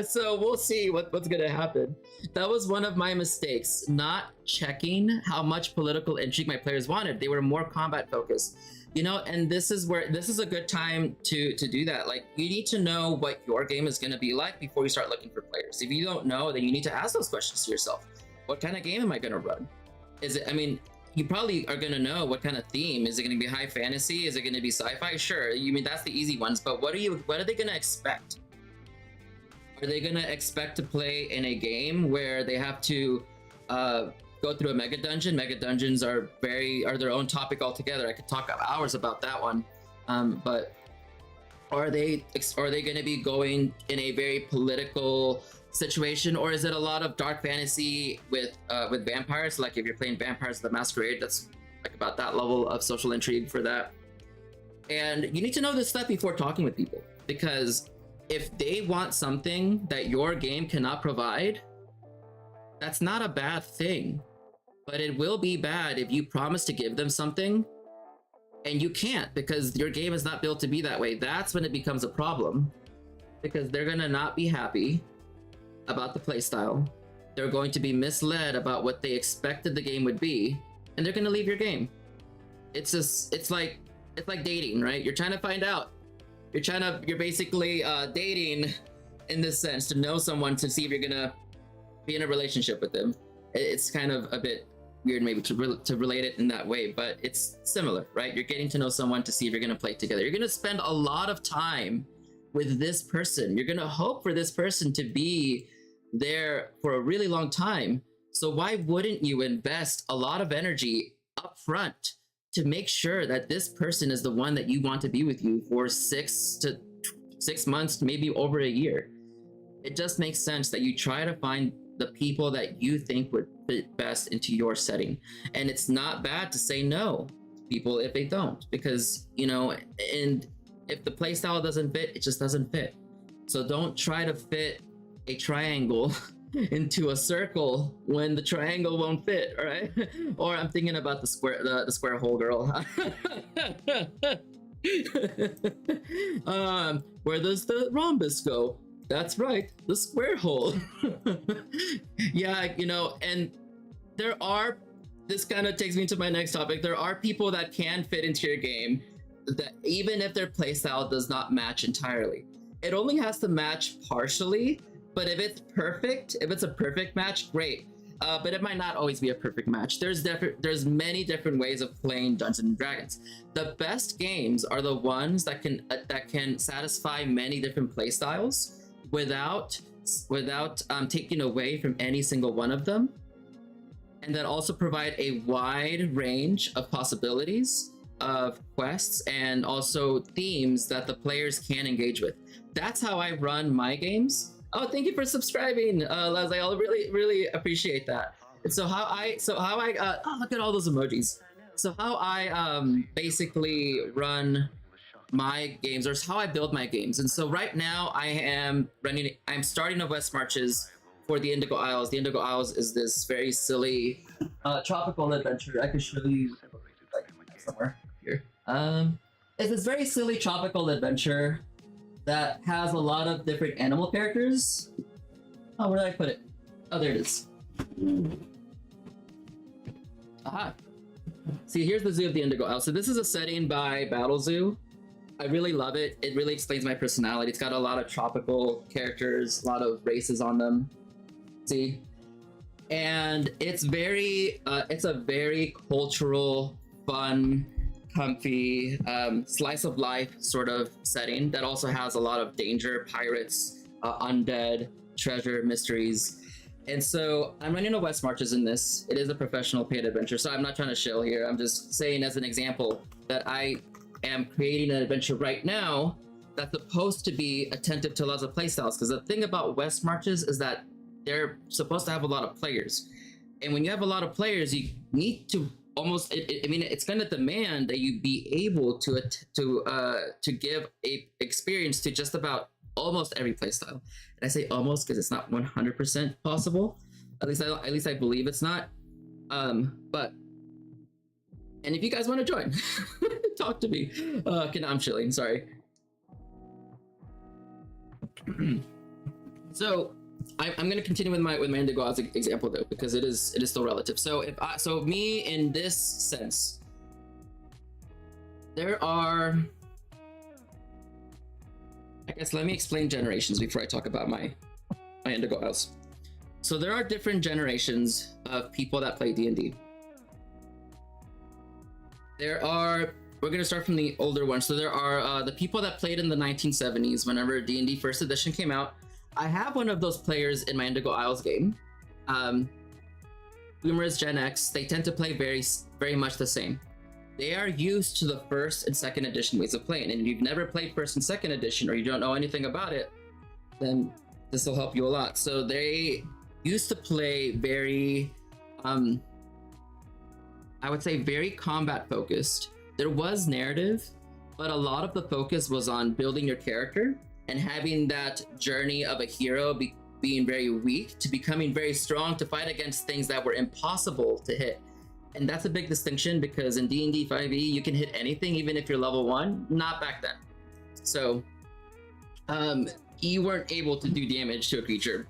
So we'll see what's gonna happen. That was one of my mistakes, not checking how much political intrigue my players wanted. They were more combat focused, you know. And this is a good time to do that. Like, you need to know what your game is gonna be like before you start looking for players. If you don't know, then you need to ask those questions to yourself. What kind of game am I gonna run? I mean, you probably are gonna know what kind of theme. Is it gonna be high fantasy? Is it gonna be sci-fi? Sure, you mean that's the easy ones, but what are they gonna expect? Are they gonna expect to play in a game where they have to go through a mega dungeon? Mega dungeons are their own topic altogether. I could talk hours about that one. But are they going to be going in a very political situation, or is it a lot of dark fantasy with vampires? Like if you're playing Vampires the Masquerade, that's like about that level of social intrigue for that. And you need to know this stuff before talking with people, because if they want something that your game cannot provide, that's not a bad thing. But it will be bad if you promise to give them something and you can't, because your game is not built to be that way. That's when it becomes a problem, because they're gonna not be happy about the playstyle. They're going to be misled about what they expected the game would be, and they're gonna leave your game. It's like dating, right? You're trying to find out. You're basically dating in this sense, to know someone, to see if you're gonna be in a relationship with them. It's kind of a bit weird maybe to relate it in that way, but it's similar, right? You're getting to know someone to see if you're gonna play together. You're gonna spend a lot of time with this person. You're gonna hope for this person to be there for a really long time. So why wouldn't you invest a lot of energy up front to make sure that this person is the one that you want to be with you for 6 months, maybe over a year? It just makes sense that you try to find the people that you think would fit best into your setting. And it's not bad to say no to people if they don't, because, you know, and if the playstyle doesn't fit, it just doesn't fit. So don't try to fit a triangle into a circle when the triangle won't fit, all right? Or I'm thinking about the square hole girl. Where does the rhombus go? That's right, the square hole. Yeah, you know, and this kind of takes me to my next topic. There are people that can fit into your game, that even if their playstyle does not match entirely. It only has to match partially, but if it's perfect, if it's a perfect match, great. But it might not always be a perfect match. There's many different ways of playing Dungeons and Dragons. The best games are the ones that can satisfy many different playstyles without taking away from any single one of them, and that also provide a wide range of possibilities of quests and also themes that the players can engage with. That's how I run my games. Oh, thank you for subscribing, Leslie. I really appreciate that. And so how I oh, look at all those emojis. So how I basically run my games, or how I build my games. And so right now I'm starting a West Marches for the Indigo Isles. The Indigo Isles is this very silly tropical adventure. I can show you like somewhere here. It's this very silly tropical adventure that has a lot of different animal characters. Oh, where did I put it? Oh, there it is. Aha. See, here's the zoo of the Indigo Isle. So this is a setting by Battle Zoo. I really love it. It really explains my personality. It's got a lot of tropical characters, a lot of races on them. See? And it's a very cultural, fun, comfy, slice of life sort of setting that also has a lot of danger, pirates, undead, treasure, mysteries. And so I'm running a West Marches in this. It is a professional paid adventure, so I'm not trying to shill here. I'm just saying as an example that I am creating an adventure right now that's supposed to be attentive to lots of playstyles, because the thing about West Marches is that they're supposed to have a lot of players. And when you have a lot of players, you need to almost, I mean, it's going to demand that you be able to give a experience to just about almost every playstyle. And I say almost because it's not 100% possible. At least I believe it's not. But and if you guys want to join, talk to me. I'm chilling. Sorry. So I'm going to continue with my Indigo Isles example though, because it is still relative. So me in this sense, there are, I guess, let me explain generations before I talk about my Indigo Isles. So there are different generations of people that play D&D. There are. We're gonna start from the older ones. So there are the people that played in the 1970s whenever D&D First Edition came out. I have one of those players in my Indigo Isles game. Boomers, Gen X, they tend to play very much the same. They are used to the first and second edition ways of playing. And if you've never played first and second edition, or you don't know anything about it, then this will help you a lot. So they used to play very, I would say very combat focused. There was narrative, but a lot of the focus was on building your character and having that journey of a hero being very weak to becoming very strong to fight against things that were impossible to hit. And that's a big distinction, because in D&D 5e you can hit anything even if you're level 1. Not back then. So you weren't able to do damage to a creature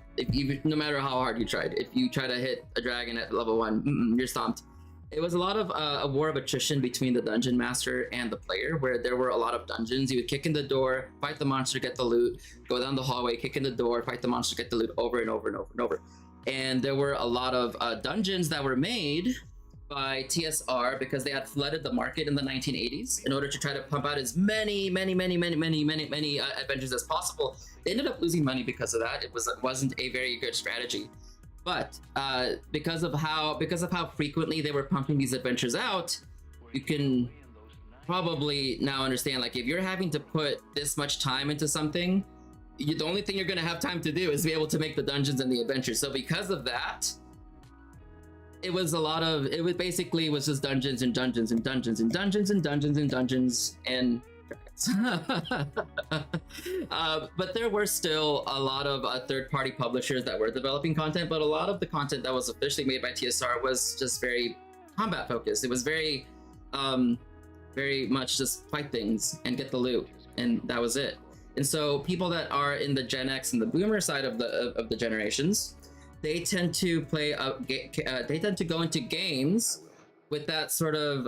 no matter how hard you tried. If you try to hit a dragon at level 1, you're stomped. It was a lot of a war of attrition between the dungeon master and the player, where there were a lot of dungeons. You would kick in the door, fight the monster, get the loot, go down the hallway, kick in the door, fight the monster, get the loot, over and over and over and over. And there were a lot of dungeons that were made by TSR because they had flooded the market in the 1980s in order to try to pump out as many adventures as possible. They ended up losing money because of that. It wasn't a very good strategy. But because of how frequently they were pumping these adventures out, you can probably now understand, like, if you're having to put this much time into something, the only thing you're going to have time to do is be able to make the dungeons and the adventures. So because of that, it was just dungeons and dungeons and dungeons and dungeons and dungeons and dungeons and dragons. But there were still a lot of third-party publishers that were developing content, but a lot of the content that was officially made by TSR was just very combat focused. It was very much just fight things and get the loot, and that was it. And so people that are in the Gen X and the Boomer side of the generations, they tend to play they tend to go into games with that sort of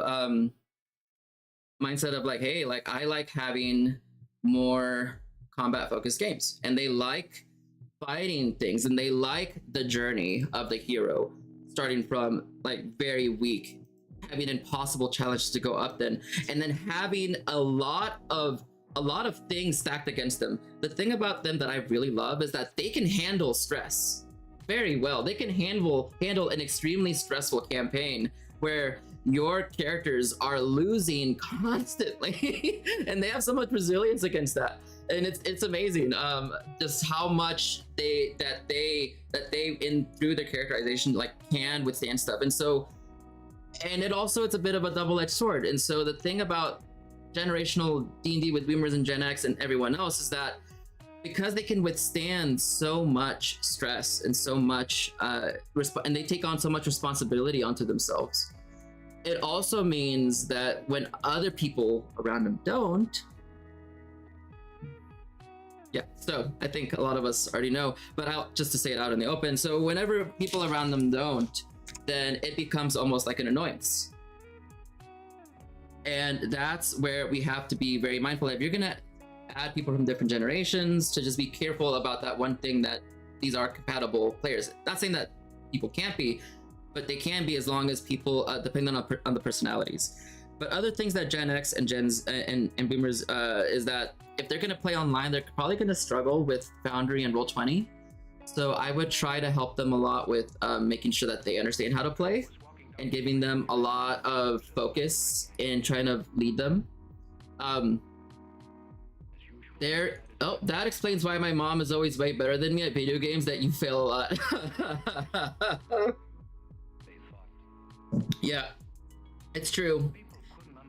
mindset of like, hey, like, I like having more combat focused games, and they like fighting things, and they like the journey of the hero starting from like very weak, having impossible challenges to go up, and then having a lot of things stacked against them. The thing about them that I really love is that they can handle stress very well. They can handle an extremely stressful campaign where your characters are losing constantly and they have so much resilience against that, and it's amazing just how much they in through their characterization like can withstand stuff. And so, and it's a bit of a double-edged sword. And so the thing about generational D&D with Boomers and Gen X and everyone else is that because they can withstand so much stress and so much and they take on so much responsibility onto themselves, it also means that when other people around them don't, so I think a lot of us already know, but just to say it out in the open, so whenever people around them don't, then it becomes almost like an annoyance. And that's where we have to be very mindful. If you're gonna add people from different generations, to just be careful about that one thing, that these are compatible players. Not saying that people can't be, but they can be, as long as people depend on the personalities. But other things that Gen X and Gens and Boomers is that if they're going to play online, they're probably going to struggle with Foundry and Roll20. So I would try to help them a lot with making sure that they understand how to play and giving them a lot of focus in trying to lead them. That explains why my mom is always way better than me at video games, that you fail a lot. Yeah, it's true.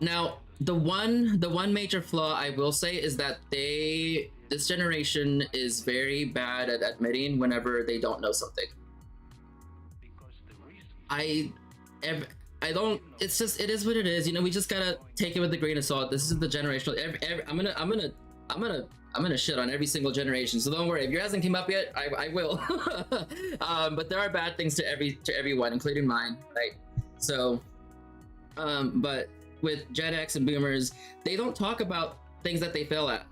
Now, the one major flaw I will say is that this generation is very bad at admitting whenever they don't know something. I don't. It's just, it is what it is. You know, we just gotta take it with a grain of salt. This is the generational. I'm gonna shit on every single generation. So don't worry. If yours hasn't came up yet, I will. But there are bad things to everyone, including mine, right? So, but with Gen X and Boomers, they don't talk about things that they fail at,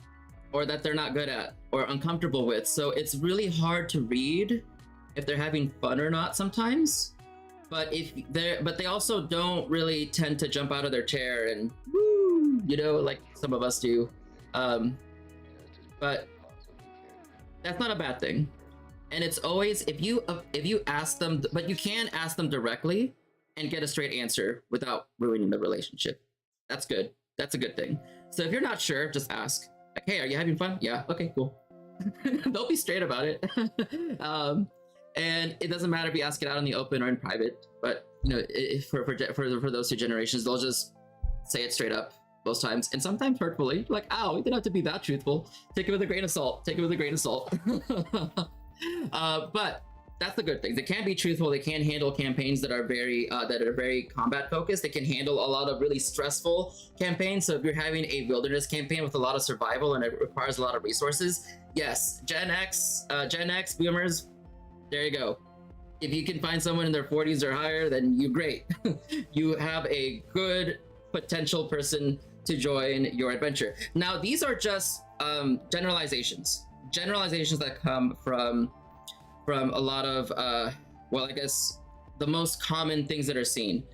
or that they're not good at, or uncomfortable with. So it's really hard to read if they're having fun or not sometimes. but they also don't really tend to jump out of their chair and woo, like some of us do. But that's not a bad thing. And it's always, if you ask them, but you can ask them directly and get a straight answer without ruining the relationship. That's good. That's a good thing. So if you're not sure, just ask. Like, hey, are you having fun? Yeah. Okay, cool. They'll be straight about it. And it doesn't matter if you ask it out in the open or in private, but for those two generations, they'll just say it straight up most times, and sometimes hurtfully, like, ow, you didn't have to be that truthful. Take it with a grain of salt. But that's the good thing. They can be truthful. They can handle campaigns that are very combat focused. They can handle a lot of really stressful campaigns. So if you're having a wilderness campaign with a lot of survival and it requires a lot of resources, yes, Gen X boomers, there you go. If you can find someone in their 40s or higher, then you're great. You have a good potential person to join your adventure. Now, these are just generalizations that come from a lot of I guess the most common things that are seen.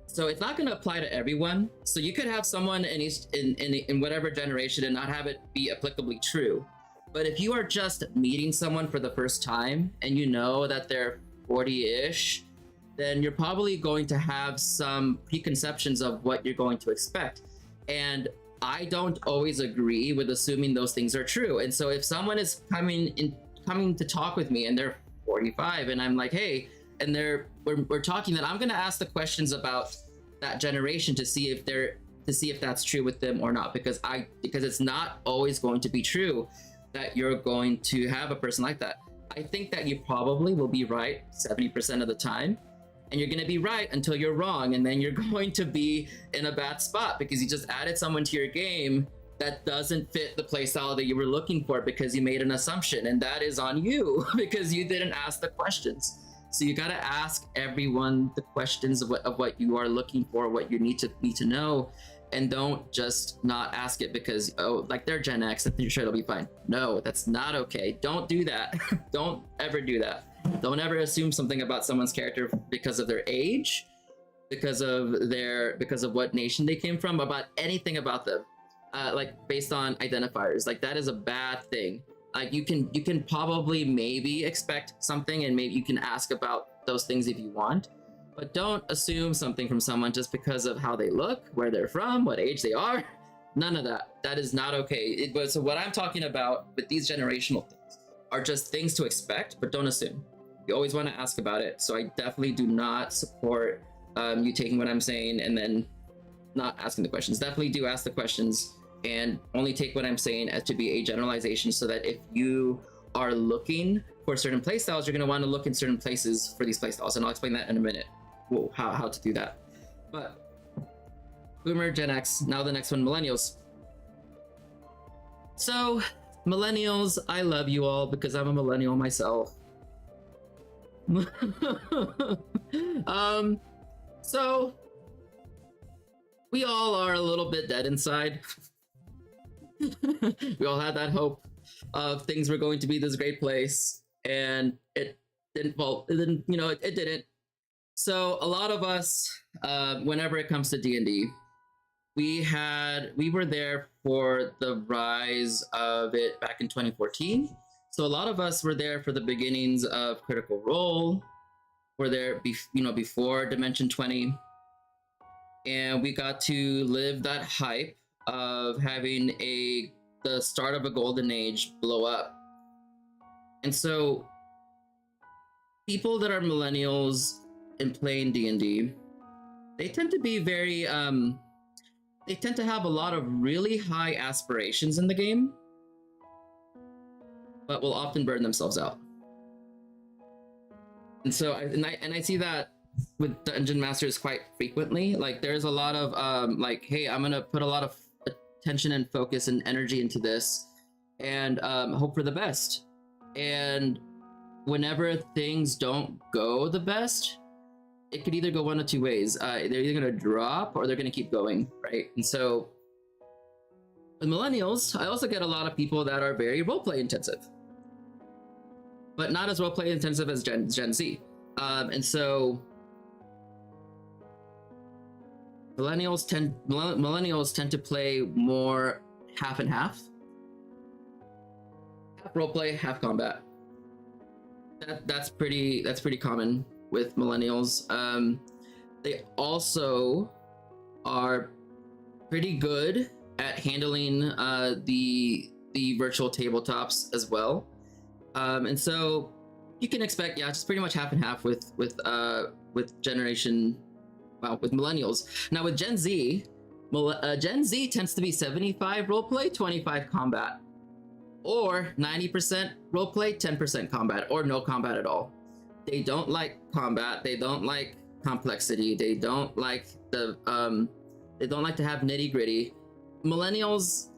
So it's not going to apply to everyone. So you could have someone in whatever generation and not have it be applicably true. But if you are just meeting someone for the first time and you know that they're 40-ish, then you're probably going to have some preconceptions of what you're going to expect. And I don't always agree with assuming those things are true. And so if someone is coming to talk with me and they're 45 and I'm like, hey, and we're talking, then I'm going to ask the questions about that generation to see if that's true with them or not, because it's not always going to be true that you're going to have a person like that. I think that you probably will be right 70% of the time, and you're going to be right until you're wrong, and then you're going to be in a bad spot because you just added someone to your game that doesn't fit the playstyle that you were looking for because you made an assumption, and that is on you because you didn't ask the questions. So you got to ask everyone the questions of what you are looking for, what you need to know, and don't just not ask it because, oh, like they're Gen X, I'm sure it'll be fine. No, that's not okay. Don't do that. Don't ever do that. Don't ever assume something about someone's character because of their age, because of what nation they came from, about anything about them, like based on identifiers. Like that is a bad thing. Like you can probably maybe expect something, and maybe you can ask about those things if you want, but don't assume something from someone just because of how they look, where they're from, what age they are. None of that. That is not okay. So what I'm talking about with these generational things are just things to expect, but don't assume. You always want to ask about it. So I definitely do not support you taking what I'm saying and then not asking the questions. Definitely do ask the questions and only take what I'm saying as to be a generalization, so that if you are looking for certain playstyles, you're going to want to look in certain places for these playstyles. And I'll explain that in a minute. Whoa, how to do that. But Boomer, Gen X, now the next one, Millennials. So Millennials, I love you all because I'm a millennial myself. So we all are a little bit dead inside. We all had that hope of things were going to be this great place, and it didn't. Well, it didn't. It didn't. So a lot of us, whenever it comes to D&D, we were there for the rise of it back in 2014. So a lot of us were there for the beginnings of Critical Role. We're there, before Dimension 20, and we got to live that hype of having the start of a golden age blow up. And so people that are millennials and playing D&D, they tend to be very they tend to have a lot of really high aspirations in the game, but will often burn themselves out. And so I see that with Dungeon Masters quite frequently. Like there's a lot of like, hey, I'm gonna put a lot of attention and focus and energy into this and hope for the best. And whenever things don't go the best, it could either go one of two ways. They're either going to drop or they're going to keep going, right? And so with millennials, I also get a lot of people that are very roleplay intensive, but not as roleplay intensive as Gen Z. And so Millennials tend to play more half and half. Half roleplay, half combat. That's pretty common with millennials. They also are pretty good at handling the virtual tabletops as well. And so you can expect, yeah, just pretty much half and half with generation, well, with millennials. Now with Gen Z, Gen Z tends to be 75 roleplay, 25 combat, or 90% roleplay, 10% combat, or no combat at all. They don't like combat. They don't like complexity. They don't like the they don't like to have nitty gritty. Millennials,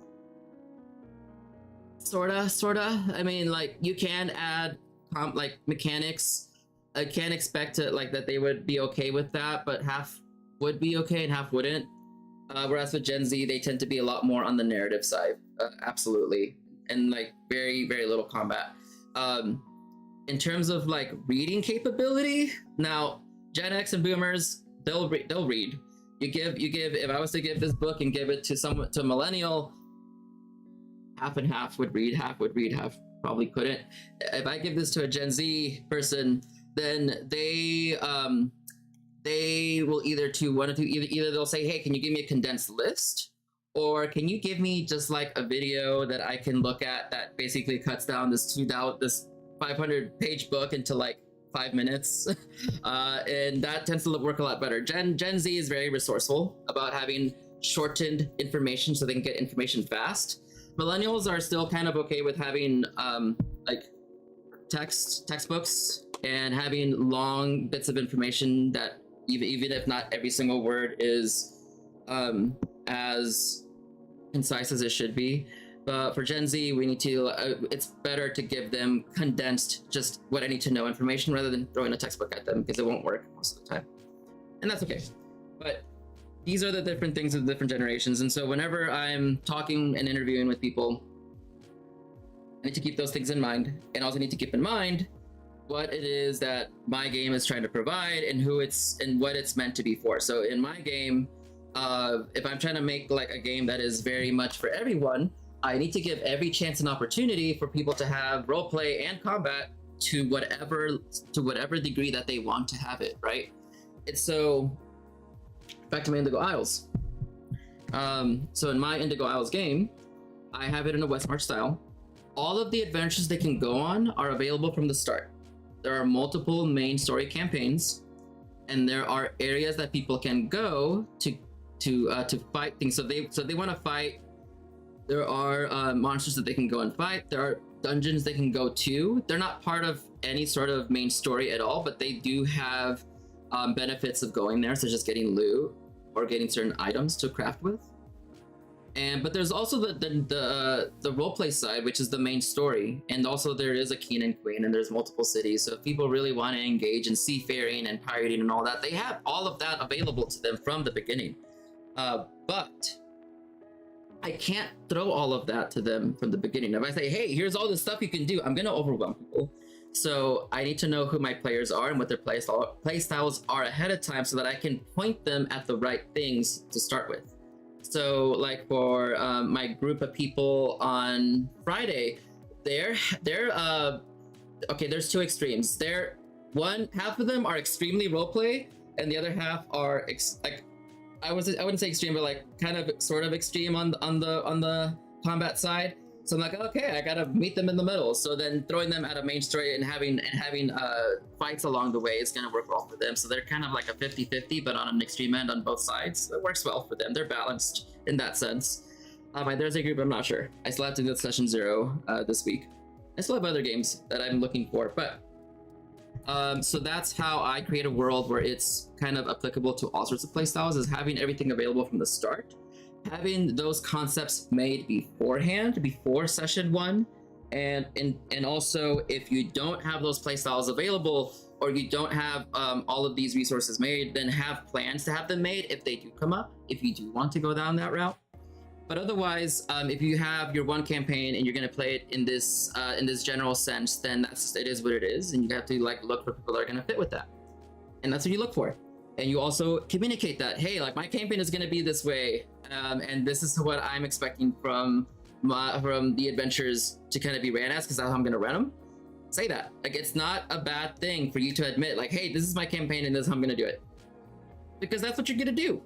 sorta. I mean, like, you can add like mechanics. I can't expect to like that they would be okay with that, but half would be okay and half wouldn't. Whereas with Gen Z, they tend to be a lot more on the narrative side, absolutely, and like very little combat. In terms of like reading capability, now Gen X and Boomers, they'll read. You give. If I was to give this book and give it to a millennial, half and half would read, half probably couldn't. If I give this to a Gen Z person, then they will either do one or two. Either they'll say, hey, can you give me a condensed list, or can you give me just like a video that I can look at that basically cuts down this 500-page book into like 5 minutes. And that tends to work a lot better. Gen Z is very resourceful about having shortened information so they can get information fast. Millennials are still kind of okay with having like textbooks and having long bits of information that even if not every single word is as concise as it should be. But for Gen Z, we need to, it's better to give them condensed, just what I need to know information rather than throwing a textbook at them, because it won't work most of the time. And that's okay. But these are the different things of different generations. And so whenever I'm talking and interviewing with people, I need to keep those things in mind, and also need to keep in mind what it is that my game is trying to provide and who it's and what it's meant to be for. So in my game, if I'm trying to make like a game that is very much for everyone, I need to give every chance and opportunity for people to have roleplay and combat to whatever degree that they want to have it, right? And so back to my Indigo Isles. So in my Indigo Isles game, I have it in a Westmarch style. All of the adventures they can go on are available from the start. There are multiple main story campaigns, and there are areas that people can go to fight things. So they want to fight. There are monsters that they can go and fight. There are dungeons they can go to. They're not part of any sort of main story at all, but they do have benefits of going there, such as getting loot or getting certain items to craft with. But there's also the roleplay side, which is the main story, and also there is a king and queen, and there's multiple cities. So if people really want to engage in seafaring and pirating and all that, they have all of that available to them from the beginning. But I can't throw all of that to them from the beginning. If I say, hey, here's all the stuff you can do, I'm going to overwhelm people. So I need to know who my players are and what their play styles are ahead of time so that I can point them at the right things to start with. So like for my group of people on Friday, okay, there's two extremes. Half of them are extremely roleplay, and the other half are I wouldn't say extreme, but like kind of sort of extreme on the combat side. So I'm like, okay, I gotta meet them in the middle. So then throwing them at a main story and having fights along the way is gonna work well for them. So they're kind of like a 50-50, but on an extreme end on both sides. It works well for them. They're balanced in that sense. My Thursday group, I'm not sure. I still have to do session 0 this week. I still have other games that I'm looking for, but so that's how I create a world where it's kind of applicable to all sorts of playstyles, is having everything available from the start, having those concepts made beforehand, before session 1, and also if you don't have those playstyles available, or you don't have all of these resources made, then have plans to have them made if they do come up, if you do want to go down that route. But otherwise, if you have your one campaign and you're going to play it in this general sense, then it is what it is, and you have to like look for people that are going to fit with that, and that's what you look for. And you also communicate that, hey, like my campaign is going to be this way, and this is what I'm expecting from the adventures to kind of be ran as, because that's how I'm going to run them. Say that. Like, it's not a bad thing for you to admit, like, hey, this is my campaign and this is how I'm going to do it, because that's what you're going to do.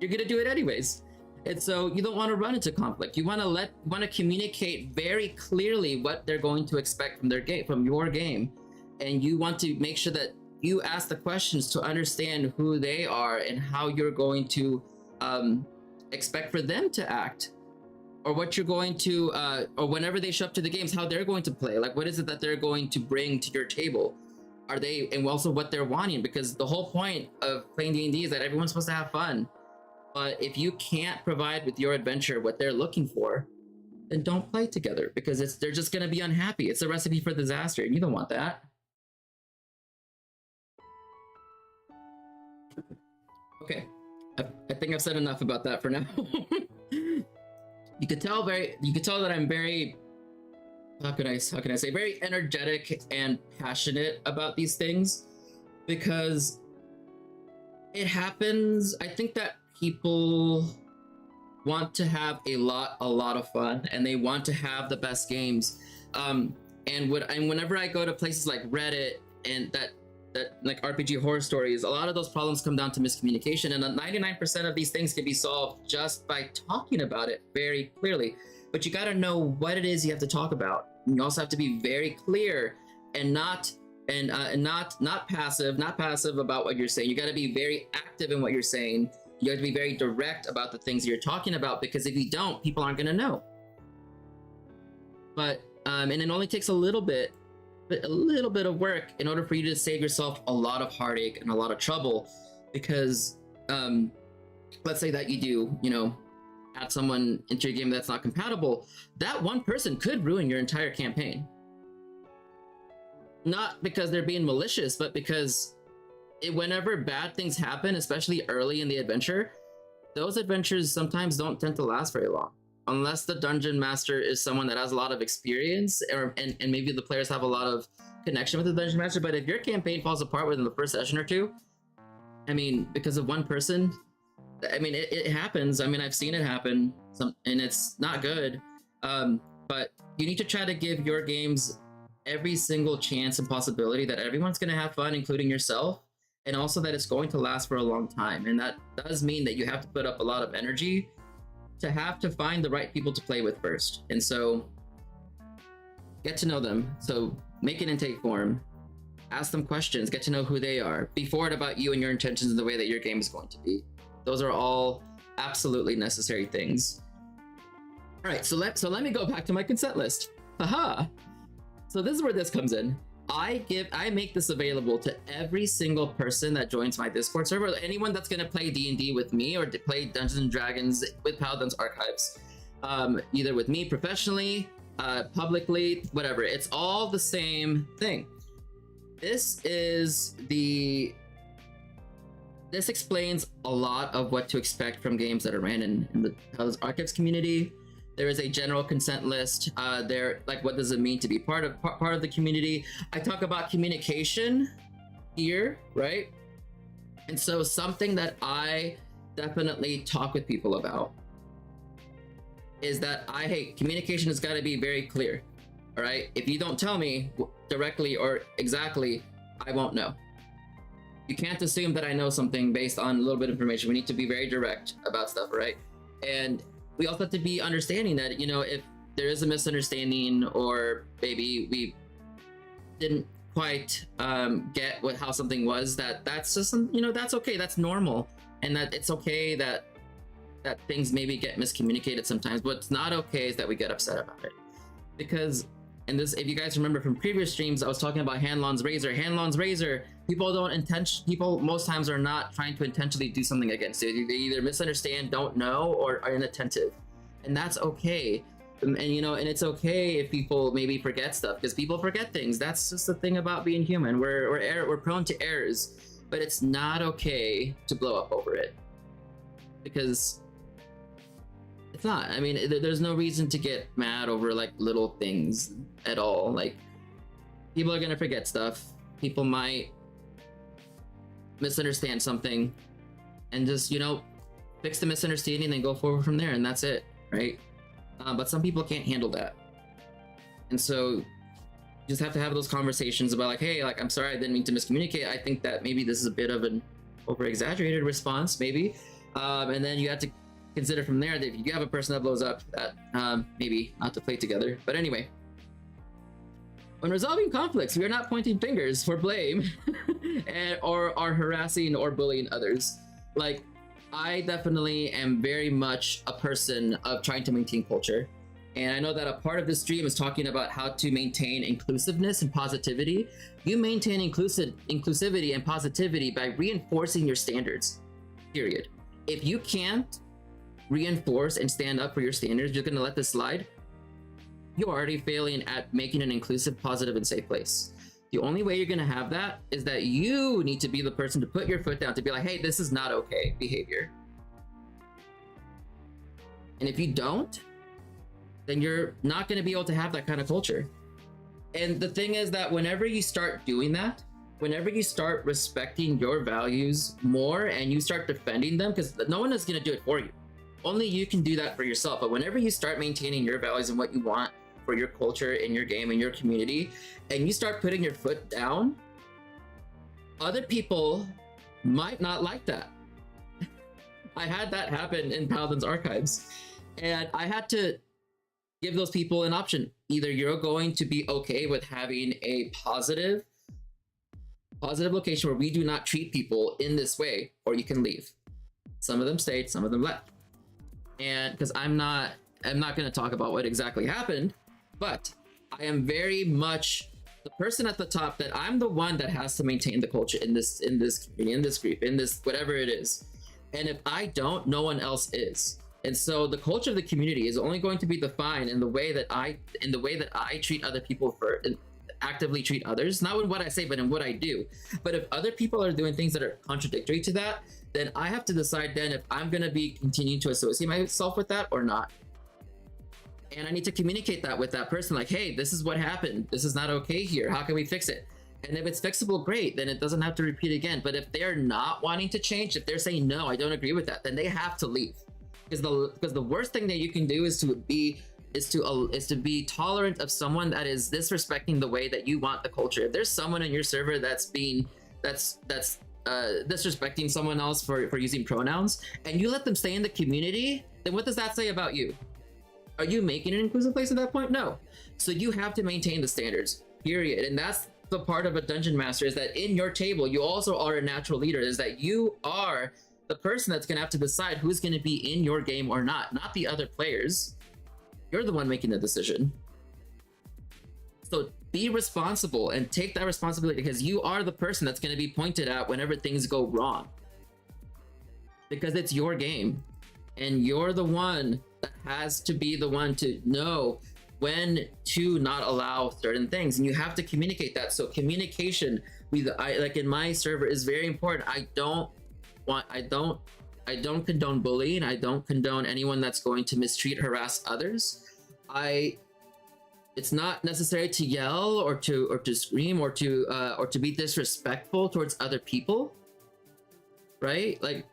You're going to do it anyways. And so you don't want to run into conflict. You want to communicate very clearly what they're going to expect from their game, from your game, and you want to make sure that you ask the questions to understand who they are and how you're going to expect for them to act, or what you're going to, or whenever they show up to the games, how they're going to play. Like, what is it that they're going to bring to your table? Are they, and also what they're wanting, because the whole point of playing D&D is that everyone's supposed to have fun. But if you can't provide with your adventure what they're looking for, then don't play together, because they're just going to be unhappy. It's a recipe for disaster, and you don't want that. Okay, I think I've said enough about that for now. You could tell that I'm very, how can I say, very energetic and passionate about these things, because it happens. I think that people want to have a lot of fun, and they want to have the best games. And whenever I go to places like Reddit and that like RPG horror stories, a lot of those problems come down to miscommunication, and 99% of these things can be solved just by talking about it very clearly. But you got to know what it is you have to talk about. You also have to be very clear and not passive about what you're saying. You got to be very active in what you're saying. You have to be very direct about the things you're talking about, because if you don't, people aren't going to know. But and it only takes a little bit of work in order for you to save yourself a lot of heartache and a lot of trouble, because let's say that you do, add someone into your game that's not compatible. That one person could ruin your entire campaign. Not because they're being malicious, but because whenever bad things happen, especially early in the adventure, those adventures sometimes don't tend to last very long, unless the dungeon master is someone that has a lot of experience, and maybe the players have a lot of connection with the dungeon master. But if your campaign falls apart within the first session or two, I mean, because of one person, I mean, it happens. I mean, I've seen it happen, and it's not good. But you need to try to give your games every single chance and possibility that everyone's going to have fun, including yourself, and also that it's going to last for a long time. And that does mean that you have to put up a lot of energy to have to find the right people to play with first. And so get to know them. So make an intake form, ask them questions, get to know who they are, be forward about you and your intentions and the way that your game is going to be. Those are all absolutely necessary things. All right, so let me go back to my consent list. Haha. So this is where this comes in. I make this available to every single person that joins my Discord server, anyone that's going to play D&D with me or to play Dungeons and Dragons with Paladin's Archives, either with me professionally, publicly, whatever. It's all the same thing. This explains a lot of what to expect from games that are ran in the Paladin's Archives community. There is a general consent list. Like, what does it mean to be part of the community? I talk about communication here, right? And so something that I definitely talk with people about is that communication has got to be very clear. All right. If you don't tell me directly or exactly, I won't know. You can't assume that I know something based on a little bit of information. We need to be very direct about stuff, right? And we also have to be understanding that, if there is a misunderstanding, or maybe we didn't quite get how something was, that's just, that's okay. That's normal. And that it's okay that things maybe get miscommunicated sometimes. What's not okay is that we get upset about it. Because, and this, if you guys remember from previous streams, I was talking about Hanlon's razor. Hanlon's razor, people most times are not trying to intentionally do something against it. They either misunderstand, don't know, or are inattentive. And that's okay. And it's okay if people maybe forget stuff, because people forget things. That's just the thing about being human. We're prone to errors, but it's not okay to blow up over it, because it's not. I mean, there's no reason to get mad over like little things at all. Like, people are gonna forget stuff. People might misunderstand something, and just, you know, fix the misunderstanding and go forward from there, and that's it, right? But some people can't handle that, and so you just have to have those conversations about like, hey, like, I'm sorry, I didn't mean to miscommunicate. I think that maybe this is a bit of an over exaggerated response, maybe, and then you have to consider from there that if you have a person that blows up, that maybe not to play together. But anyway, when resolving conflicts, we are not pointing fingers for blame or are harassing or bullying others. Like, I definitely am very much a person of trying to maintain culture. And I know that a part of this stream is talking about how to maintain inclusiveness and positivity. You maintain inclusivity and positivity by reinforcing your standards, period. If you can't reinforce and stand up for your standards, you're gonna let this slide, you're already failing at making an inclusive, positive, and safe place. The only way you're gonna have that is that you need to be the person to put your foot down, to be like, hey, this is not okay behavior. And if you don't, then you're not gonna be able to have that kind of culture. And the thing is that whenever you start doing that, whenever you start respecting your values more and you start defending them, because no one is gonna do it for you. Only you can do that for yourself. But whenever you start maintaining your values and what you want for your culture, in your game, in your community, and you start putting your foot down, other people might not like that. I had that happen in Paladin's archives, and I had to give those people an option. Either you're going to be okay with having a positive location where we do not treat people in this way, or you can leave. Some of them stayed, some of them left. And because I'm not going to talk about what exactly happened, but I am very much the person at the top, that I'm the one that has to maintain the culture in this community, in this group, in this whatever it is. And if I don't, no one else is. And so the culture of the community is only going to be defined in the way that I treat other people, actively treat others, not in what I say, but in what I do. But if other people are doing things that are contradictory to that, then I have to decide then if I'm going to be continuing to associate myself with that or not. And I need to communicate that with that person, like, hey, this is what happened. This is not okay here. How can we fix it? And if it's fixable, great, then it doesn't have to repeat again. But if they're not wanting to change, if they're saying, no, I don't agree with that, then they have to leave. Because the worst thing that you can do is to be tolerant of someone that is disrespecting the way that you want the culture. If there's someone in your server that's disrespecting someone else for using pronouns, and you let them stay in the community, then what does that say about you? Are you making an inclusive place at that point? No. So you have to maintain the standards, period. And that's the part of a dungeon master, is that in your table, you also are a natural leader, is that you are the person that's going to have to decide who's going to be in your game or not the other players. You're the one making the decision. So be responsible and take that responsibility, because you are the person that's going to be pointed at whenever things go wrong. Because it's your game, and you're the one that has to be the one to know when to not allow certain things, and you have to communicate that. So communication, like in my server, is very important. I don't condone bullying. I don't condone anyone that's going to mistreat, harass others. It's not necessary to yell or to scream or to be disrespectful towards other people, right? Like,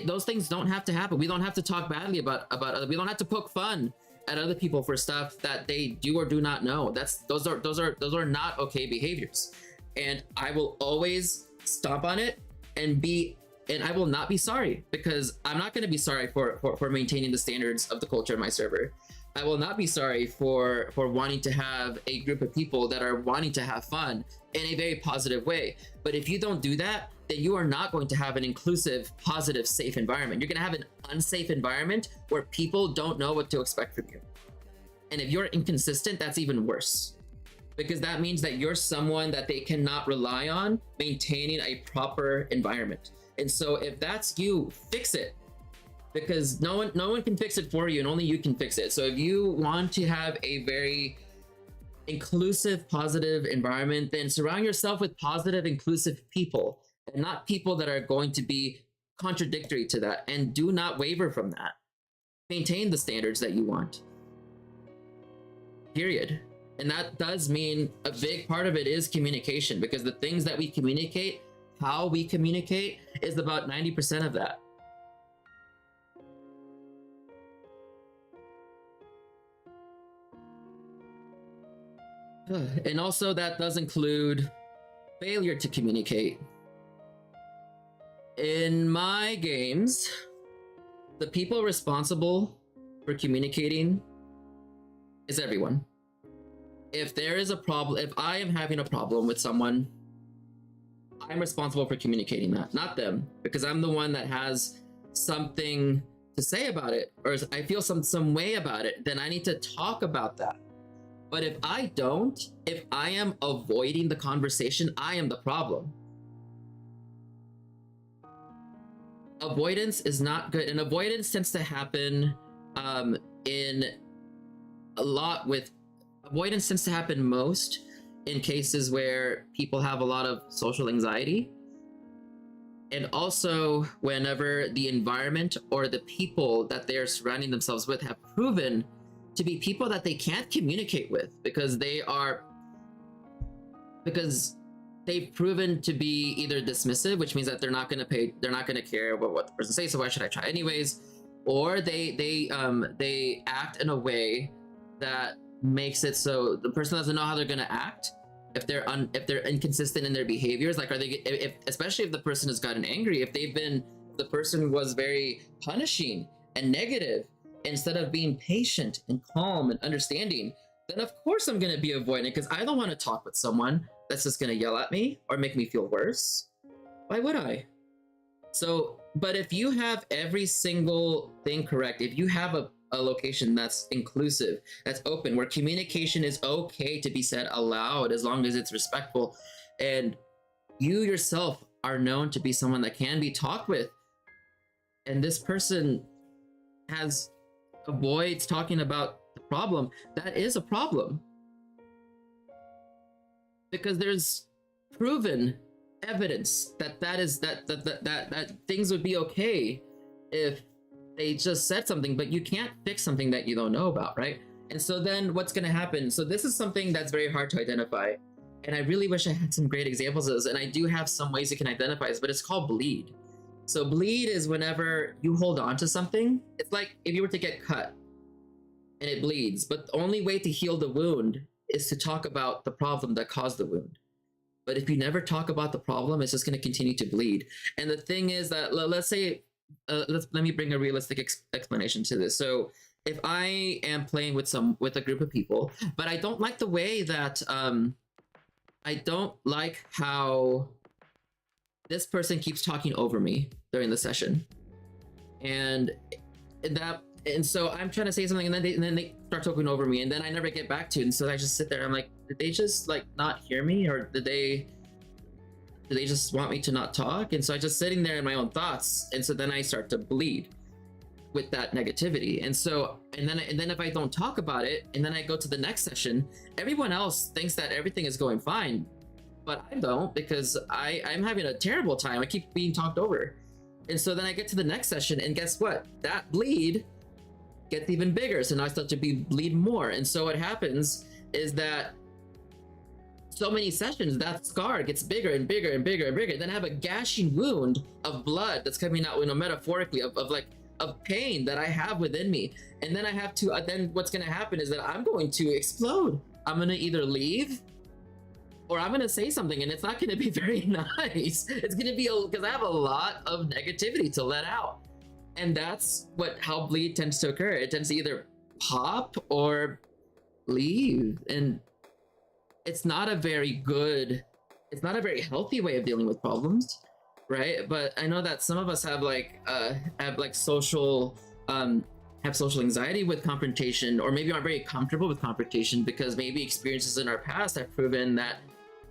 those things don't have to happen. We don't have to talk badly about other. We don't have to poke fun at other people for stuff that they do or do not know. Those are not okay behaviors. And I will always stomp on it and I will not be sorry, because I'm not going to be sorry for maintaining the standards of the culture of my server. I will not be sorry for wanting to have a group of people that are wanting to have fun in a very positive way. But if you don't do that, then you are not going to have an inclusive, positive, safe environment. You're going to have an unsafe environment where people don't know what to expect from you. And if you're inconsistent, that's even worse, because that means that you're someone that they cannot rely on maintaining a proper environment. And so if that's you, fix it, because no one can fix it for you, and only you can fix it. So if you want to have a very inclusive, positive environment, then surround yourself with positive, inclusive people, and not people that are going to be contradictory to that. And do not waver from that. Maintain the standards that you want, period. And that does mean a big part of it is communication, because the things that we communicate how we communicate is about 90% of that. And also that does include failure to communicate. In my games, the people responsible for communicating is everyone. If there is a problem, if I am having a problem with someone, I'm responsible for communicating that, not them, because I'm the one that has something to say about it, or I feel some way about it, then I need to talk about that. But if I don't, if I am avoiding the conversation, I am the problem. Avoidance is not good, and avoidance tends to happen in a lot with avoidance tends to happen most in cases where people have a lot of social anxiety, and also whenever the environment or the people that they are surrounding themselves with have proven to be people that they can't communicate with because they've proven to be either dismissive, which means that they're not going to care about what the person says, so why should I try anyways, or they act in a way that makes it so the person doesn't know how they're going to act if they're inconsistent in their behaviors. Like, are they, especially if the person has gotten angry, if the person was very punishing and negative instead of being patient and calm and understanding, then of course I'm going to be avoiding it, because I don't want to talk with someone that's just going to yell at me or make me feel worse. Why would I? So, but if you have every single thing correct, if you have a location that's inclusive, that's open, where communication is okay to be said aloud as long as it's respectful, and you yourself are known to be someone that can be talked with, and this person avoids talking about the problem, that is a problem. Because there's proven evidence that things would be okay if they just said something, but you can't fix something that you don't know about, right? And so then what's going to happen? So this is something that's very hard to identify, and I really wish I had some great examples of this, and I do have some ways you can identify this, but it's called bleed. So bleed is whenever you hold on to something. It's like if you were to get cut and it bleeds, but the only way to heal the wound is to talk about the problem that caused the wound. But if you never talk about the problem, it's just going to continue to bleed. And the thing is that, let's say, let me bring a realistic explanation to this. So if I am playing with a group of people, but I don't like the way that I don't like how this person keeps talking over me during the session, and so I'm trying to say something, and then they start talking over me, and then I never get back to it. And so I just sit there. I'm like, did they just like not hear me, or did they just want me to not talk? And so I just sitting there in my own thoughts, and so then I start to bleed with that negativity. And so and then if I don't talk about it, and then I go to the next session, everyone else thinks that everything is going fine, but I don't, because I'm having a terrible time. I keep being talked over. And so then I get to the next session, and guess what? That bleed gets even bigger. So now I start to bleed more. And so what happens is that so many sessions, that scar gets bigger and bigger and bigger and bigger. Then I have a gashing wound of blood that's coming out, metaphorically, of pain that I have within me. And then I have to, then what's going to happen is that I'm going to explode. I'm going to either leave, or I'm going to say something, and it's not going to be very nice. It's going to be, because I have a lot of negativity to let out. And that's how bleed tends to occur. It tends to either pop or leave. And it's not a very healthy way of dealing with problems, right? But I know that some of us have social anxiety with confrontation, or maybe aren't very comfortable with confrontation because maybe experiences in our past have proven that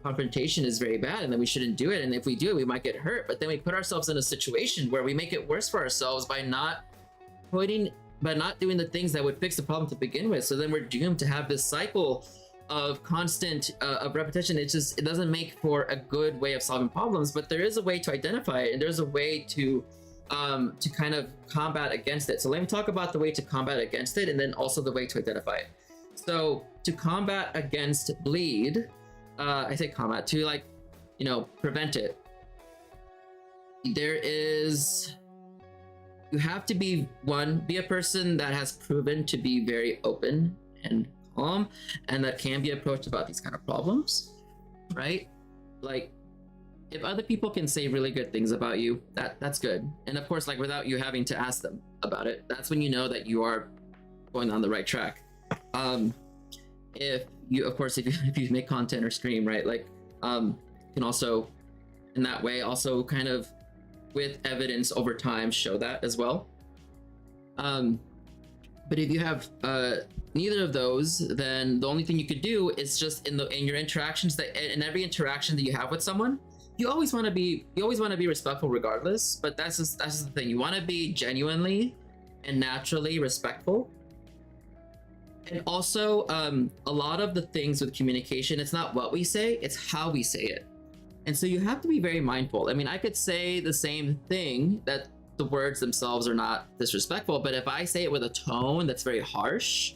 confrontation is very bad and that we shouldn't do it, and if we do it we might get hurt. But then we put ourselves in a situation where we make it worse for ourselves by not doing the things that would fix the problem to begin with. So then we're doomed to have this cycle of constant of repetition. It doesn't make for a good way of solving problems. But there is a way to identify it, and there's a way to kind of combat against it. So let me talk about the way to combat against it, and then also the way to identify it. So to combat against bleed, I say combat, to prevent it. there is, you have to be a person that has proven to be very open and calm, and that can be approached about these kind of problems, right? Like, if other people can say really good things about you, that's good. And of course, like, without you having to ask them about it, that's when you know that you are going on the right track. If you, of course, if you make content or stream, right, like, can also in that way also kind of with evidence over time show that as well. But if you have neither of those, then the only thing you could do is just in your interactions, that in every interaction that you have with someone, you always want to be respectful regardless. But that's just the thing. You want to be genuinely and naturally respectful. And also, a lot of the things with communication, it's not what we say, it's how we say it. And so you have to be very mindful. I mean, I could say the same thing, that the words themselves are not disrespectful, but if I say it with a tone that's very harsh,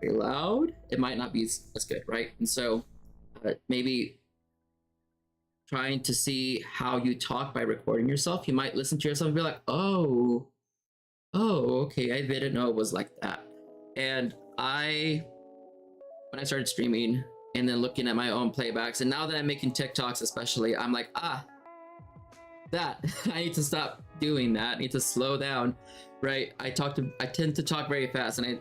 very loud, it might not be as good, right? And so maybe trying to see how you talk by recording yourself, you might listen to yourself and be like, oh, okay, I didn't know it was like that. And when I started streaming and then looking at my own playbacks, and now that I'm making TikToks especially, I'm like, that I need to stop doing that. I need to slow down, right? I tend to talk very fast, and I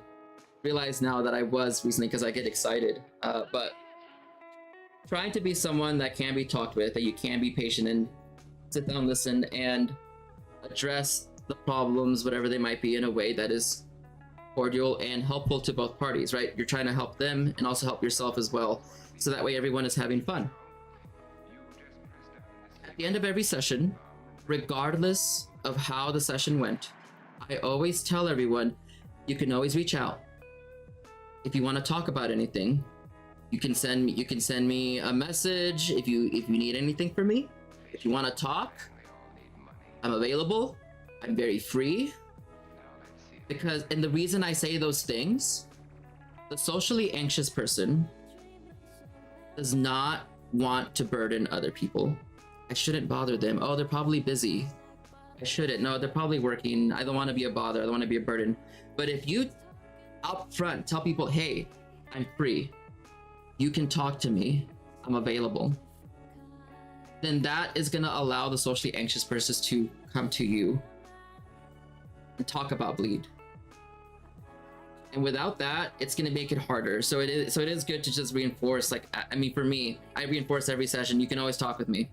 realize now that I was recently because I get excited. But trying to be someone that can be talked with, that you can be patient and sit down, listen, and address the problems, whatever they might be, in a way that is cordial and helpful to both parties, right? You're trying to help them and also help yourself as well, so that way everyone is having fun. At the end of every session, regardless of how the session went, I always tell everyone, you can always reach out. If you want to talk about anything, you can send me a message if you need anything from me. If you want to talk, I'm available. I'm very free. And the reason I say those things, the socially anxious person does not want to burden other people. I shouldn't bother them. Oh, they're probably busy. I shouldn't. No, they're probably working. I don't want to be a bother. I don't want to be a burden. But if you up front tell people, hey, I'm free, you can talk to me, I'm available, then that is going to allow the socially anxious person to come to you and talk about bleed. And without that, it's going to make it harder. So it is good to just reinforce, like, I mean, for me, I reinforce every session, you can always talk with me.